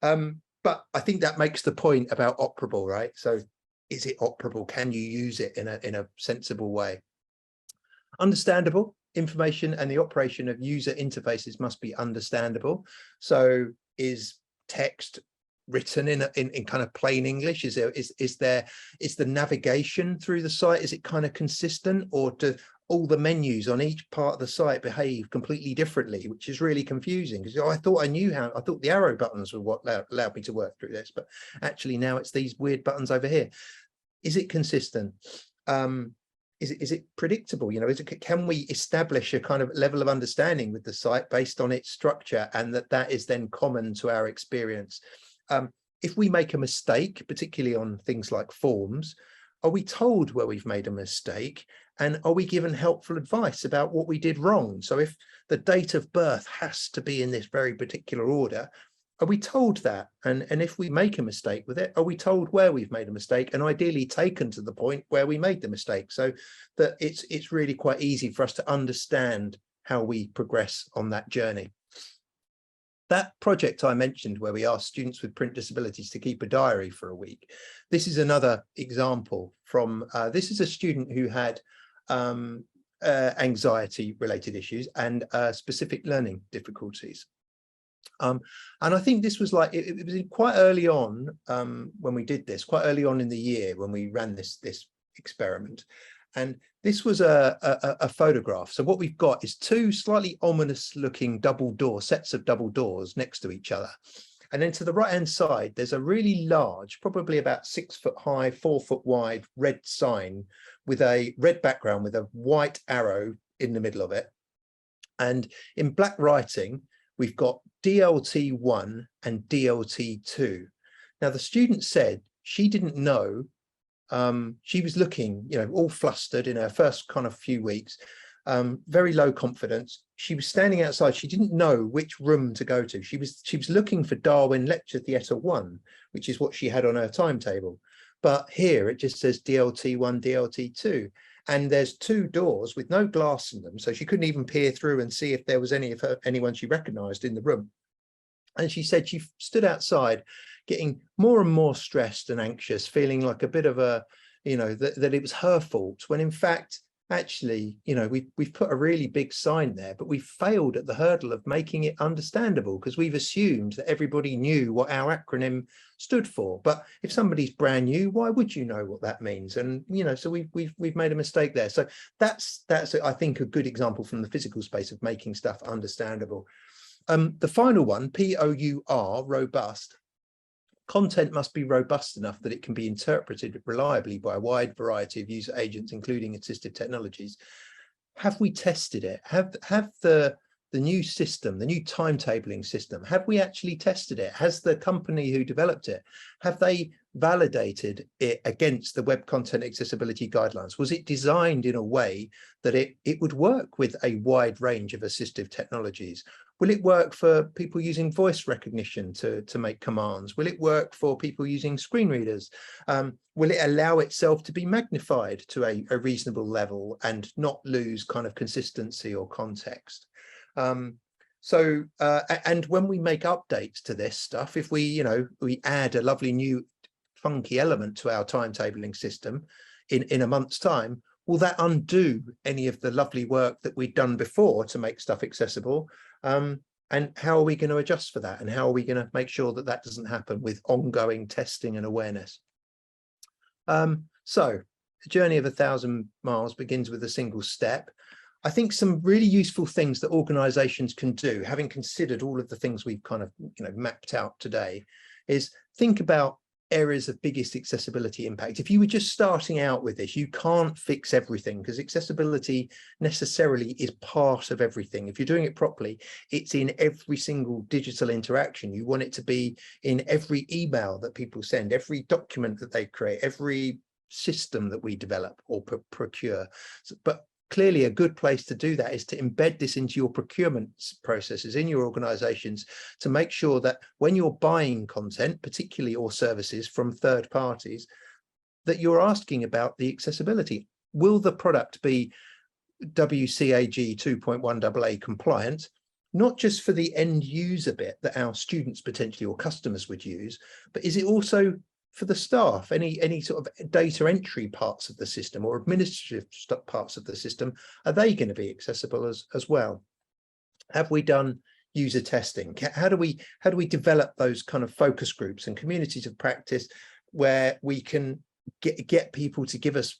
But I think that makes the point about operable, right? So is it operable? Can you use it in a sensible way? Understandable information and the operation of user interfaces must be understandable. So is text written in kind of plain English? Is the navigation through the site, is it kind of consistent, or do all the menus on each part of the site behave completely differently, which is really confusing? Because I thought I thought the arrow buttons were what allowed me to work through this, but actually now it's these weird buttons over here. Is it consistent? Is it predictable? Can we establish a kind of level of understanding with the site based on its structure, and that is then common to our experience? If we make a mistake, particularly on things like forms, Are we told where we've made a mistake? And are we given helpful advice about what we did wrong? So if the date of birth has to be in this very particular order, are we told that? And if we make a mistake with it, are we told where we've made a mistake, and ideally taken to the point where we made the mistake, so that it's really quite easy for us to understand how we progress on that journey. That project I mentioned, where we asked students with print disabilities to keep a diary for a week, this is another example from, this is a student who had anxiety related issues and specific learning difficulties. And I think this was like, it was quite early on when we did this, quite early on in the year when we ran this experiment. And this was a photograph. So what we've got is two slightly ominous looking sets of double doors next to each other. And then to the right hand side, there's a really large, probably about 6 foot high, 4 foot wide red sign with a red background with a white arrow in the middle of it. And in black writing, we've got DLT1 and DLT2. Now, the student said she didn't know. She was looking, all flustered in her first kind of few weeks, very low confidence. She was standing outside. She didn't know which room to go to. She was looking for Darwin Lecture Theatre 1, which is what she had on her timetable. But here it just says DLT1, DLT2. And there's 2 doors with no glass in them. So she couldn't even peer through and see if there was anyone she recognized in the room. And she said she stood outside getting more and more stressed and anxious, feeling like a bit of a, that it was her fault, when in fact, actually, we've put a really big sign there, but we've failed at the hurdle of making it understandable, because we've assumed that everybody knew what our acronym stood for. But if somebody's brand new, why would you know what that means? And so we've made a mistake there. So that's I think a good example from the physical space of making stuff understandable. The final one, POUR, robust. Content must be robust enough that it can be interpreted reliably by a wide variety of user agents, including assistive technologies. Have we tested it? Have the new system, the new timetabling system, have we actually tested it? Has the company who developed it, have they validated it against the Web Content Accessibility Guidelines? Was it designed in a way that it would work with a wide range of assistive technologies? Will it work for people using voice recognition to make commands? Will it work for people using screen readers? Will it allow itself to be magnified to a reasonable level and not lose kind of consistency or context? And when we make updates to this stuff, if we add a lovely new funky element to our timetabling system in a month's time, will that undo any of the lovely work that we've done before to make stuff accessible? And how are we going to adjust for that? And how are we going to make sure that that doesn't happen with ongoing testing and awareness? So the journey of 1,000 miles begins with a single step. I think some really useful things that organizations can do, having considered all of the things we've kind of mapped out today, is think about areas of biggest accessibility impact. If you were just starting out with this, you can't fix everything, because accessibility necessarily is part of everything. If you're doing it properly, it's in every single digital interaction. You want it to be in every email that people send, every document that they create, every system that we develop or procure. But clearly a good place to do that is to embed this into your procurement processes in your organizations, to make sure that when you're buying content, particularly or services from third parties, that you're asking about the accessibility. Will the product be WCAG 2.1 AA compliant, not just for the end user bit that our students potentially or customers would use, but is it also for the staff? Any sort of data entry parts of the system or administrative parts of the system, are they going to be accessible as well? Have we done user testing? How do we develop those kind of focus groups and communities of practice where we can get people to give us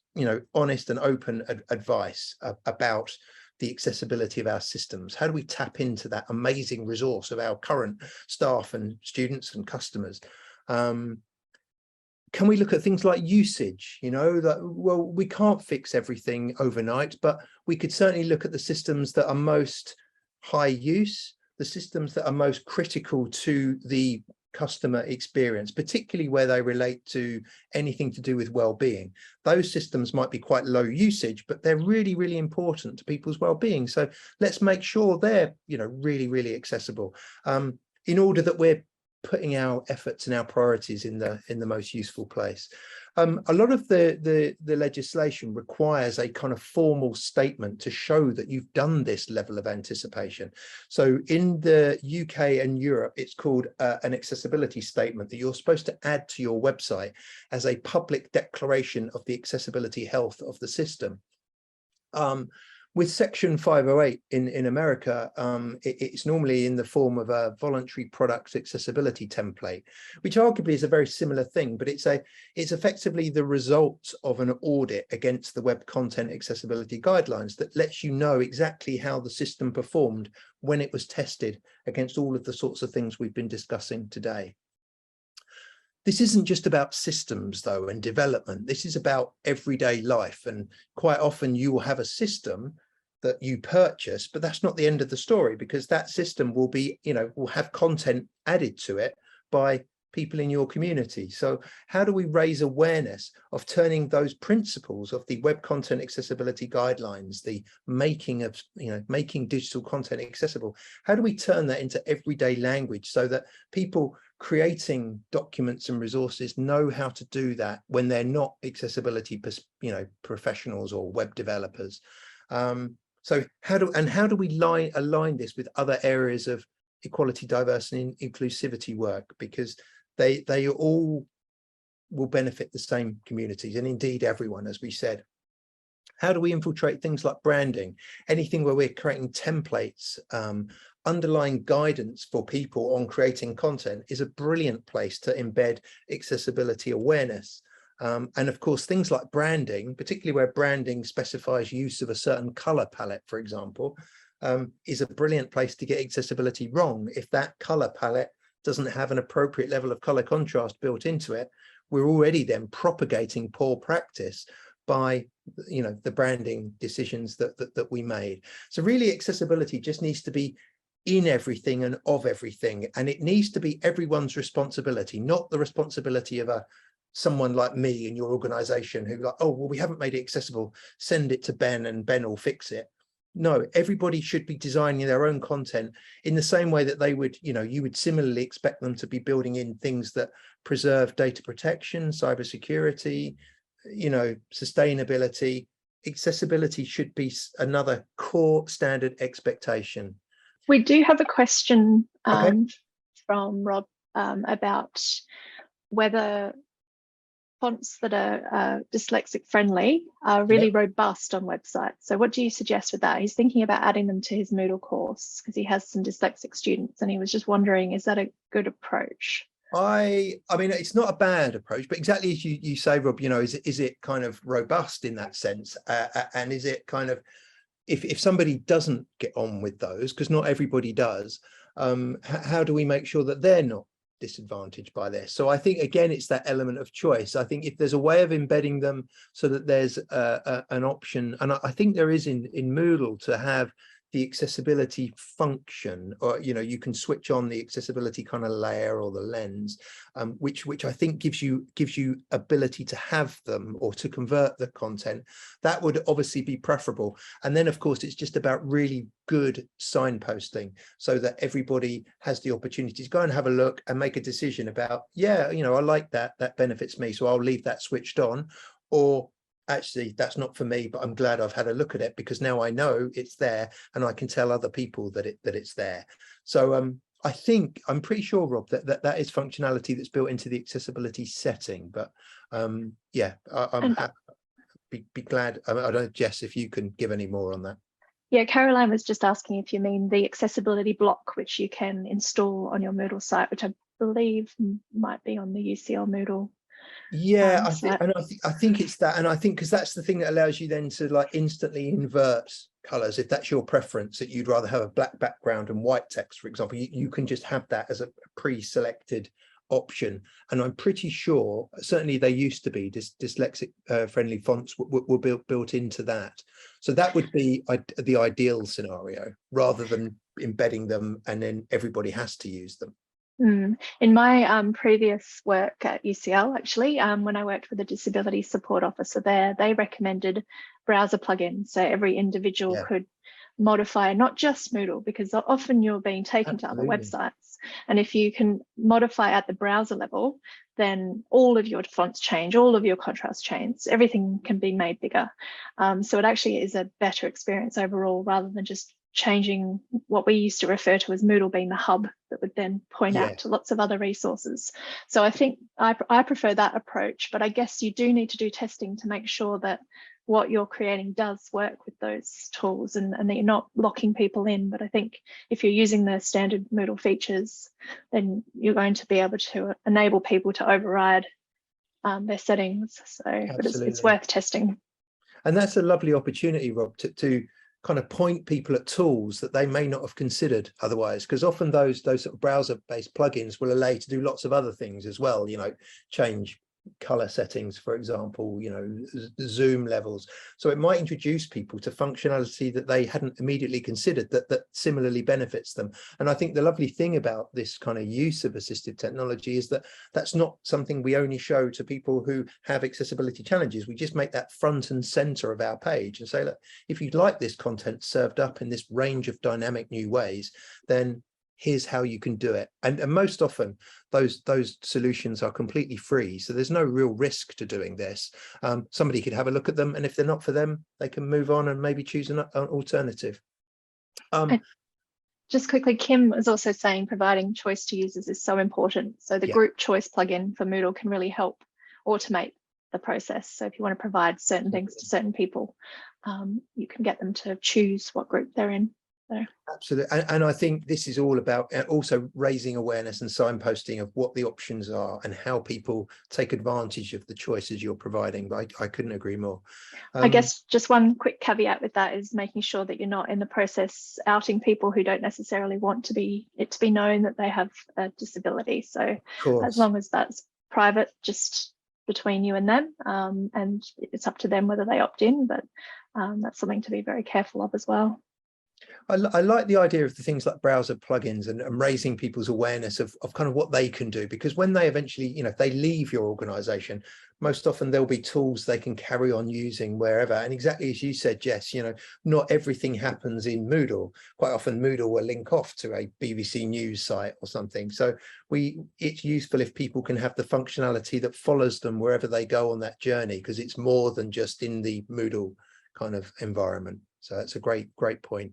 honest and open advice about the accessibility of our systems? How do we tap into that amazing resource of our current staff and students and customers? Can we look at things like usage? Well, we can't fix everything overnight, but we could certainly look at the systems that are most high use, the systems that are most critical to the customer experience, particularly where they relate to anything to do with well-being. Those systems might be quite low usage, but they're really, really important to people's well-being. So let's make sure they're, you know, really, really accessible, in order that we're putting our efforts and our priorities in the most useful place. A lot of the legislation requires a kind of formal statement to show that you've done this level of anticipation. So in the UK and Europe, it's called an accessibility statement that you're supposed to add to your website as a public declaration of the accessibility health of the system. With Section 508 in America, it's normally in the form of a voluntary product accessibility template, which arguably is a very similar thing, but it's effectively the result of an audit against the Web Content Accessibility Guidelines that lets you know exactly how the system performed when it was tested against all of the sorts of things we've been discussing today. This isn't just about systems, though, and development. This is about everyday life. And quite often you will have a system that you purchase, but that's not the end of the story, because that system will be, you know, will have content added to it by people in your community. So how do we raise awareness of turning those principles of the Web Content Accessibility Guidelines, the making of, you know, making digital content accessible? How do we turn that into everyday language so that people creating documents and resources know how to do that when they're not accessibility, you know, professionals or web developers? So how do we align this with other areas of equality, diversity, and inclusivity work? Because they all will benefit the same communities, and indeed everyone, as we said. How do we infiltrate things like branding? Anything where we're creating templates, underlying guidance for people on creating content is a brilliant place to embed accessibility awareness. And of course, things like branding, particularly where branding specifies use of a certain color palette, for example, is a brilliant place to get accessibility wrong. If that color palette doesn't have an appropriate level of color contrast built into it, we're already then propagating poor practice by, you know, the branding decisions that we made. So really, accessibility just needs to be in everything and of everything, and it needs to be everyone's responsibility, not the responsibility of someone like me in your organization who like, oh, well, we haven't made it accessible, send it to Ben and Ben will fix it. No, everybody should be designing their own content in the same way that they would, you know, you would similarly expect them to be building in things that preserve data protection, cybersecurity, you know, sustainability. Accessibility should be another core standard expectation. We do have a question Okay. from Rob about whether fonts that are dyslexic friendly are really robust on websites. So what do you suggest with that? He's thinking about adding them to his Moodle course because he has some dyslexic students, and he was just wondering, is that a good approach? I mean, it's not a bad approach, but exactly as you say, Rob, you know, is it kind of robust in that sense? And is it kind of, if somebody doesn't get on with those, because not everybody does, how do we make sure that they're not disadvantaged by this? So I think, again, it's that element of choice. I think if there's a way of embedding them so that there's an option, and I think there is in Moodle, to have the accessibility function, or, you know, you can switch on the accessibility kind of layer or the lens, which I think gives you ability to have them or to convert the content. That would obviously be preferable. And then, of course, it's just about really good signposting so that everybody has the opportunity to go and have a look and make a decision about, yeah, you know, I like that benefits me, so I'll leave that switched on, or actually that's not for me, but I'm glad I've had a look at it because now I know it's there and I can tell other people that it's there. So I think, I'm pretty sure, Rob, that is functionality that's built into the accessibility setting. But yeah, I'm be glad. I don't know, Jess, if you can give any more on that. Yeah, Caroline was just asking if you mean the accessibility block, which you can install on your Moodle site, which I believe might be on the UCL Moodle. Yeah, I think it's that, and I think because that's the thing that allows you then to like instantly invert colors if that's your preference, that you'd rather have a black background and white text, for example. You can just have that as a pre-selected option, and I'm pretty sure, certainly they used to be, dyslexic friendly fonts were built into that. So that would be the ideal scenario, rather than embedding them and then everybody has to use them. In my previous work at UCL, actually, when I worked with a disability support officer there, they recommended browser plugins. So every individual could modify not just Moodle, because often you're being taken to other websites. And if you can modify at the browser level, then all of your fonts change, all of your contrast change, everything can be made bigger. So it actually is a better experience overall, rather than just changing what we used to refer to as Moodle being the hub that would then point out to lots of other resources. So I think I prefer that approach, but I guess you do need to do testing to make sure that what you're creating does work with those tools, and that you're not locking people in. But I think if you're using the standard Moodle features, then you're going to be able to enable people to override their settings. So but it's worth testing. And that's a lovely opportunity, Rob, to kind of point people at tools that they may not have considered otherwise, because often those sort of browser-based plugins will allow you to do lots of other things as well, you know, change color settings, for example, you know, zoom levels. So it might introduce people to functionality that they hadn't immediately considered that similarly benefits them. And I think the lovely thing about this kind of use of assistive technology is that that's not something we only show to people who have accessibility challenges. We just make that front and center of our page and say, look, if you'd like this content served up in this range of dynamic new ways, then here's how you can do it. And most often those solutions are completely free, so there's no real risk to doing this. Somebody could have a look at them, and if they're not for them, they can move on and maybe choose an alternative. Just quickly, Kim was also saying providing choice to users is so important. So the group choice plugin for Moodle can really help automate the process. So if you want to provide certain things to certain people, you can get them to choose what group they're in. Absolutely. And I think this is all about also raising awareness and signposting of what the options are and how people take advantage of the choices you're providing. But I couldn't agree more. I guess just one quick caveat with that is making sure that you're not in the process outing people who don't necessarily want to be known that they have a disability. So as long as that's private, just between you and them, and it's up to them whether they opt in, but that's something to be very careful of as well. I like the idea of the things like browser plugins and raising people's awareness of kind of what they can do, because when they eventually, you know, if they leave your organization, most often there'll be tools they can carry on using wherever. And exactly as you said, Jess, you know, not everything happens in Moodle. Quite often Moodle will link off to a BBC News site or something. So it's useful if people can have the functionality that follows them wherever they go on that journey, because it's more than just in the Moodle kind of environment. So that's a great point.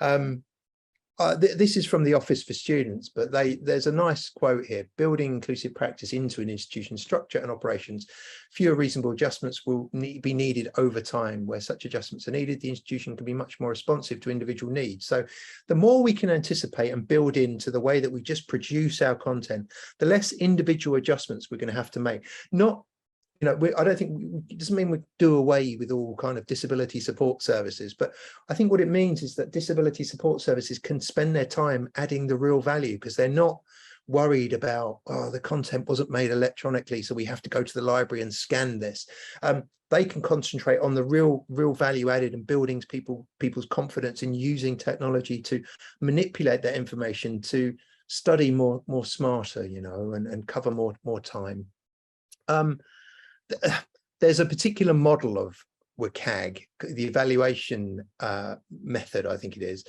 This is from the Office for Students, but there's a nice quote here: building inclusive practice into an institution's structure and operations, fewer reasonable adjustments will be needed over time. Where such adjustments are needed, the institution can be much more responsive to individual needs. So the more we can anticipate and build into the way that we just produce our content, the less individual adjustments we're going to have to make. Not, you know, I don't think it doesn't mean we do away with all kind of disability support services, but I think what it means is that disability support services can spend their time adding the real value, because they're not worried about, oh, the content wasn't made electronically, so we have to go to the library and scan this. They can concentrate on the real value added and building people's confidence in using technology to manipulate that information, to study more smarter, you know, and cover more time. There's a particular model of WCAG, the evaluation method, I think it is.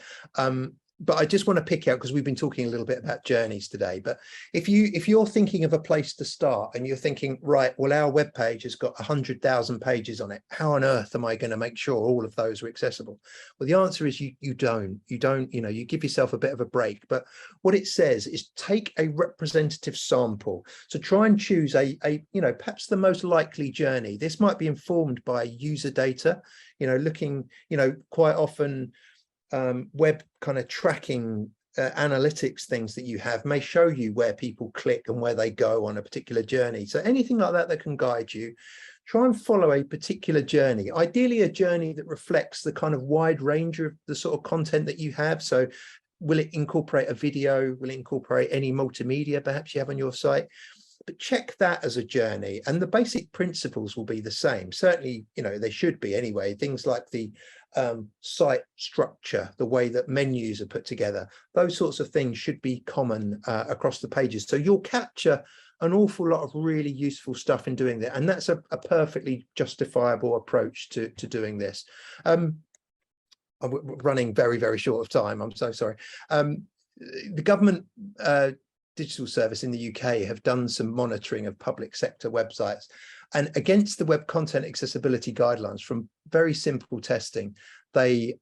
But I just want to pick out, because we've been talking a little bit about journeys today, but if you're thinking of a place to start and you're thinking, right, well, our web page has got 100,000 pages on it, how on earth am I going to make sure all of those are accessible? Well, the answer is you don't, you know, you give yourself a bit of a break. But what it says is take a representative sample. So try and choose a you know, perhaps the most likely journey. This might be informed by user data, you know, looking, you know, quite often web kind of tracking analytics things that you have may show you where people click and where they go on a particular journey. So anything like that can guide you. Try and follow a particular journey, ideally a journey that reflects the kind of wide range of the sort of content that you have. So will it incorporate a video? Will it incorporate any multimedia perhaps you have on your site? but check that as a journey, and the basic principles will be the same. Certainly, you know, they should be anyway. Things like the site structure, the way that menus are put together, those sorts of things should be common across the pages. So you'll capture an awful lot of really useful stuff in doing that, and that's a perfectly justifiable approach to doing this. I'm running very short of time. I'm so sorry. The government digital service in the UK have done some monitoring of public sector websites, and against the web content accessibility guidelines, from very simple testing, they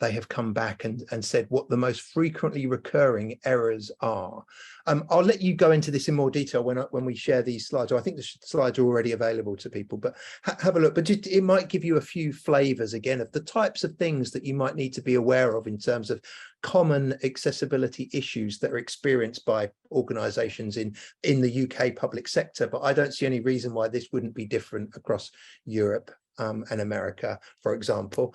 have come back and said what the most frequently recurring errors are. I'll let you go into this in more detail when we share these slides. Or I think the slides are already available to people, but have a look. But it might give you a few flavors again of the types of things that you might need to be aware of in terms of common accessibility issues that are experienced by organizations in the UK public sector. But I don't see any reason why this wouldn't be different across Europe and America, for example.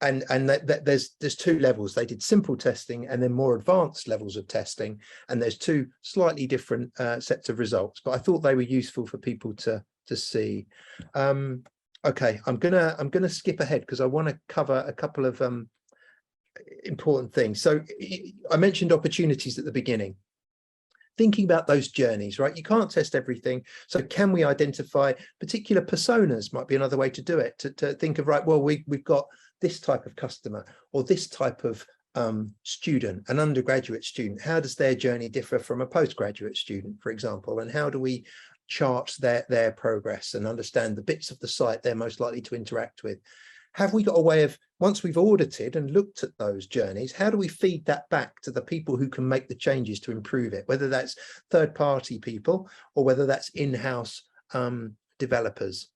And there's two levels. They did simple testing and then more advanced levels of testing, and there's two slightly different sets of results, but I thought they were useful for people to see. Okay, I'm gonna skip ahead because I want to cover a couple of important things. So I mentioned opportunities at the beginning. Thinking about those journeys, right? You can't test everything. So can we identify particular personas? Might be another way to do it, to think of, right, well, we've got this type of customer or this type of student, an undergraduate student. How does their journey differ from a postgraduate student, for example? And how do we chart their progress and understand the bits of the site they're most likely to interact with? Have we got a way of, once we've audited and looked at those journeys, how do we feed that back to the people who can make the changes to improve it, whether that's third-party people or whether that's in-house developers?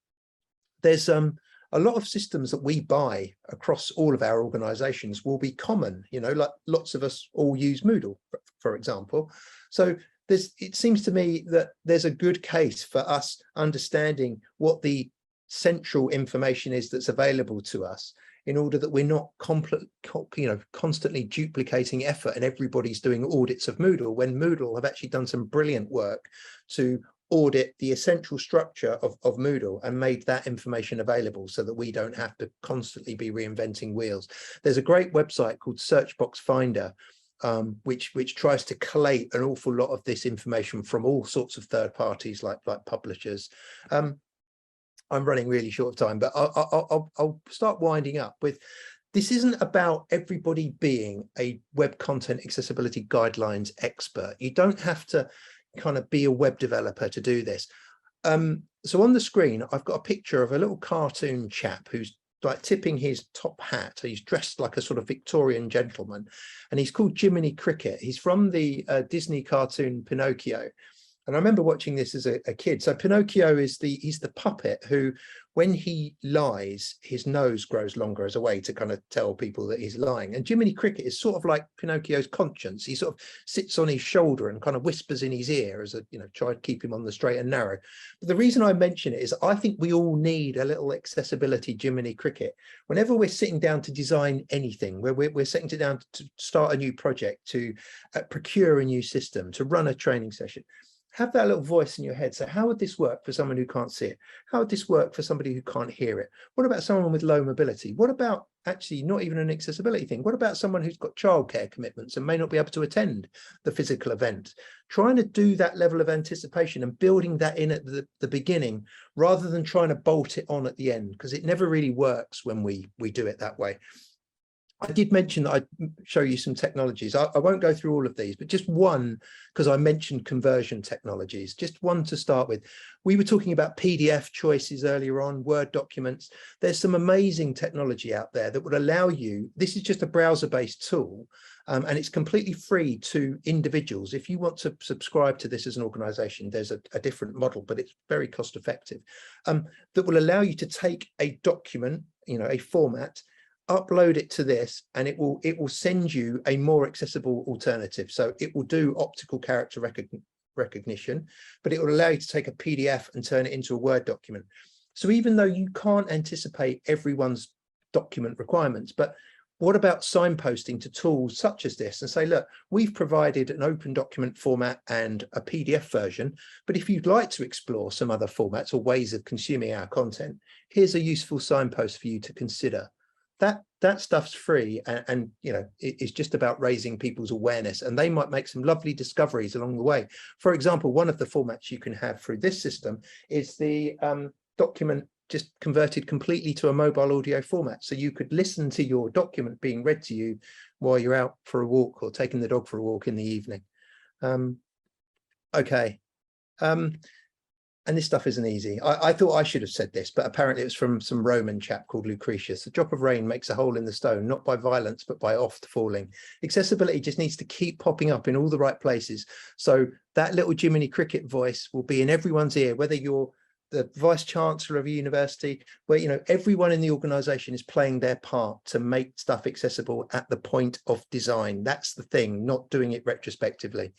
There's a lot of systems that we buy across all of our organizations will be common, you know, like lots of us all use Moodle, for example. So it seems to me that there's a good case for us understanding what the central information is that's available to us, in order that we're not constantly duplicating effort and everybody's doing audits of Moodle, when Moodle have actually done some brilliant work to audit the essential structure of Moodle and made that information available so that we don't have to constantly be reinventing wheels. There's a great website called Searchbox Finder, which tries to collate an awful lot of this information from all sorts of third parties like publishers. I'm running really short of time, but I'll start winding up with, this isn't about everybody being a web content accessibility guidelines expert. You don't have to kind of be a web developer to do this. So on the screen, I've got a picture of a little cartoon chap who's like tipping his top hat. He's dressed like a sort of Victorian gentleman, and he's called Jiminy Cricket. He's from the Disney cartoon Pinocchio. And I remember watching this as a kid. So Pinocchio is he's the puppet who, when he lies, his nose grows longer as a way to kind of tell people that he's lying. And Jiminy Cricket is sort of like Pinocchio's conscience. He sort of sits on his shoulder and kind of whispers in his ear as try to keep him on the straight and narrow. But the reason I mention it is I think we all need a little accessibility Jiminy Cricket. Whenever we're sitting down to design anything, where we're sitting down to start a new project, to procure a new system, to run a training session, have that little voice in your head. So how would this work for someone who can't see it? How would this work for somebody who can't hear it? What about someone with low mobility? What about actually not even an accessibility thing? What about someone who's got childcare commitments and may not be able to attend the physical event? Trying to do that level of anticipation and building that in at the beginning, rather than trying to bolt it on at the end, because it never really works when we do it that way. I did mention that I'd show you some technologies. I won't go through all of these, but just one, because I mentioned conversion technologies, just one to start with. We were talking about PDF choices earlier on, Word documents. There's some amazing technology out there that would allow you, this is just a browser-based tool, and it's completely free to individuals. If you want to subscribe to this as an organization, there's a different model, but it's very cost effective, that will allow you to take a document, a format, upload it to this, and it will send you a more accessible alternative. So it will do optical character recognition, but it will allow you to take a PDF and turn it into a Word document. So even though you can't anticipate everyone's document requirements, but What about signposting to tools such as this and say, look, we've provided an open document format and a PDF version, but if you'd like to explore some other formats or ways of consuming our content, here's a useful signpost for you to consider. That stuff's free, and you know, it's just about raising people's awareness, and they might make some lovely discoveries along the way. For example, one of the formats you can have through this system is the document just converted completely to a mobile audio format. So you could listen to your document being read to you while you're out for a walk or taking the dog for a walk in the evening. Okay. And this stuff isn't easy. I thought I should have said this, but apparently it was from some Roman chap called Lucretius. A drop of rain makes a hole in the stone, not by violence, but by oft falling. Accessibility just needs to keep popping up in all the right places. So that little Jiminy Cricket voice will be in everyone's ear, whether you're the vice chancellor of a university, where, you know, everyone in the organization is playing their part to make stuff accessible at the point of design. That's the thing, not doing it retrospectively.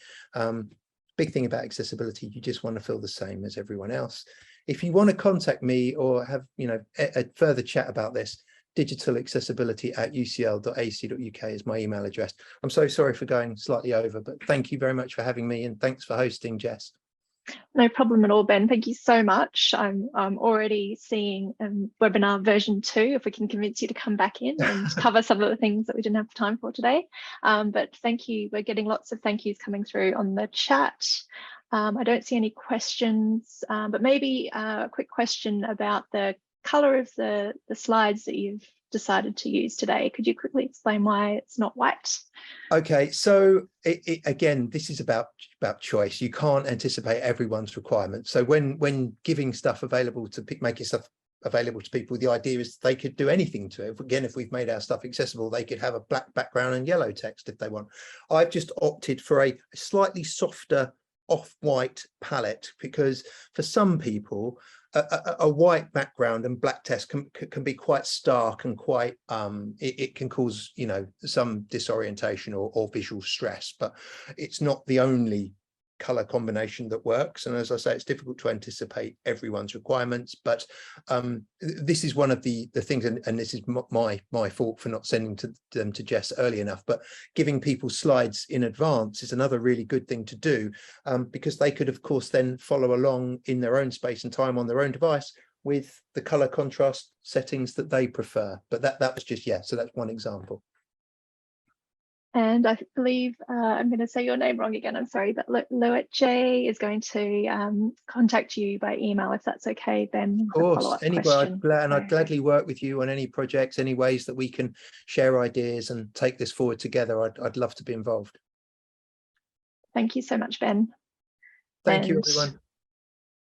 Big thing about accessibility, you just want to feel the same as everyone else. If you want to contact me or have, you know, a further chat about this, digitalaccessibility@ucl.ac.uk is my email address. I'm so sorry for going slightly over, but thank you very much for having me, and thanks for hosting, Jess. No problem at all, Ben. Thank you so much. I'm already seeing webinar version 2, if we can convince you to come back in and cover some of the things that we didn't have time for today. But thank you. We're getting lots of thank yous coming through on the chat. I don't see any questions, but maybe a quick question about the color of the slides that you've decided to use today. Could you quickly explain why it's not white? Okay, so again, this is about choice. You can't anticipate everyone's requirements. So when giving stuff available to making stuff available to people, the idea is they could do anything to it. Again, if we've made our stuff accessible, they could have a black background and yellow text if they want. I've just opted for a slightly softer off-white palette, because for some people a white background and black text can be quite stark and quite it can cause, you know, some disorientation or visual stress, but it's not the only color combination that works. And as I say, it's difficult to anticipate everyone's requirements, but this is one of the things, and this is my fault for not sending them to Jess early enough, but giving people slides in advance is another really good thing to do, because they could of course then follow along in their own space and time on their own device with the color contrast settings that they prefer. But that was just, yeah, so that's one example. And I believe I'm going to say your name wrong again, I'm sorry, but Luet J is going to contact you by email, if that's okay, Ben. Of course, anyway, I'd gladly work with you on any projects, any ways that we can share ideas and take this forward together. I'd love to be involved. Thank you so much, Ben. Thank you, everyone.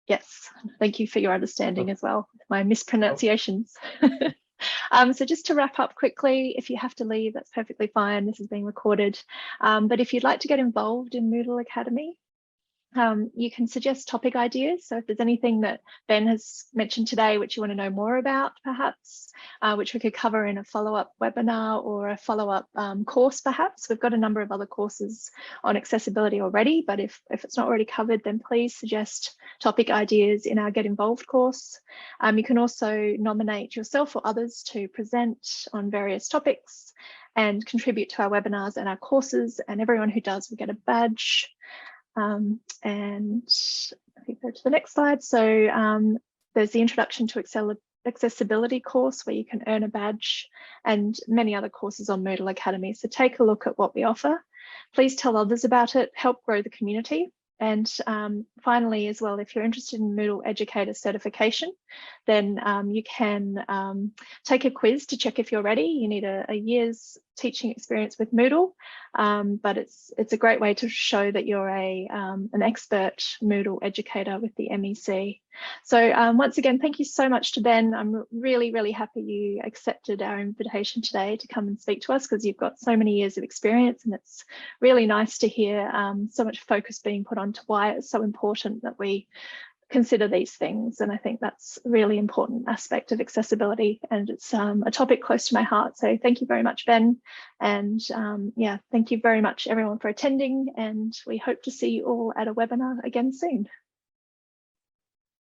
Yes, thank you for your understanding as well, my mispronunciations. So just to wrap up quickly, if you have to leave, that's perfectly fine. This is being recorded. But if you'd like to get involved in Moodle Academy, you can suggest topic ideas. So if there's anything that Ben has mentioned today which you want to know more about, perhaps, which we could cover in a follow-up webinar or a follow-up course, perhaps. We've got a number of other courses on accessibility already, but if it's not already covered, then please suggest topic ideas in our Get Involved course. You can also nominate yourself or others to present on various topics and contribute to our webinars and our courses, and everyone who does will get a badge. And I think go to the next slide. So there's the Introduction to Accessibility course where you can earn a badge, and many other courses on Moodle Academy. So take a look at what we offer. Please tell others about it, help grow the community. And finally, as well, if you're interested in Moodle Educator certification, then you can take a quiz to check if you're ready. You need a year's teaching experience with Moodle, but it's a great way to show that you're an expert Moodle educator with the MEC. So once again, thank you so much to Ben. I'm really, really happy you accepted our invitation today to come and speak to us, because you've got so many years of experience, and it's really nice to hear so much focus being put onto why it's so important that we consider these things. And I think that's a really important aspect of accessibility, and it's a topic close to my heart. So thank you very much, Ben. And yeah, thank you very much everyone for attending, and we hope to see you all at a webinar again soon.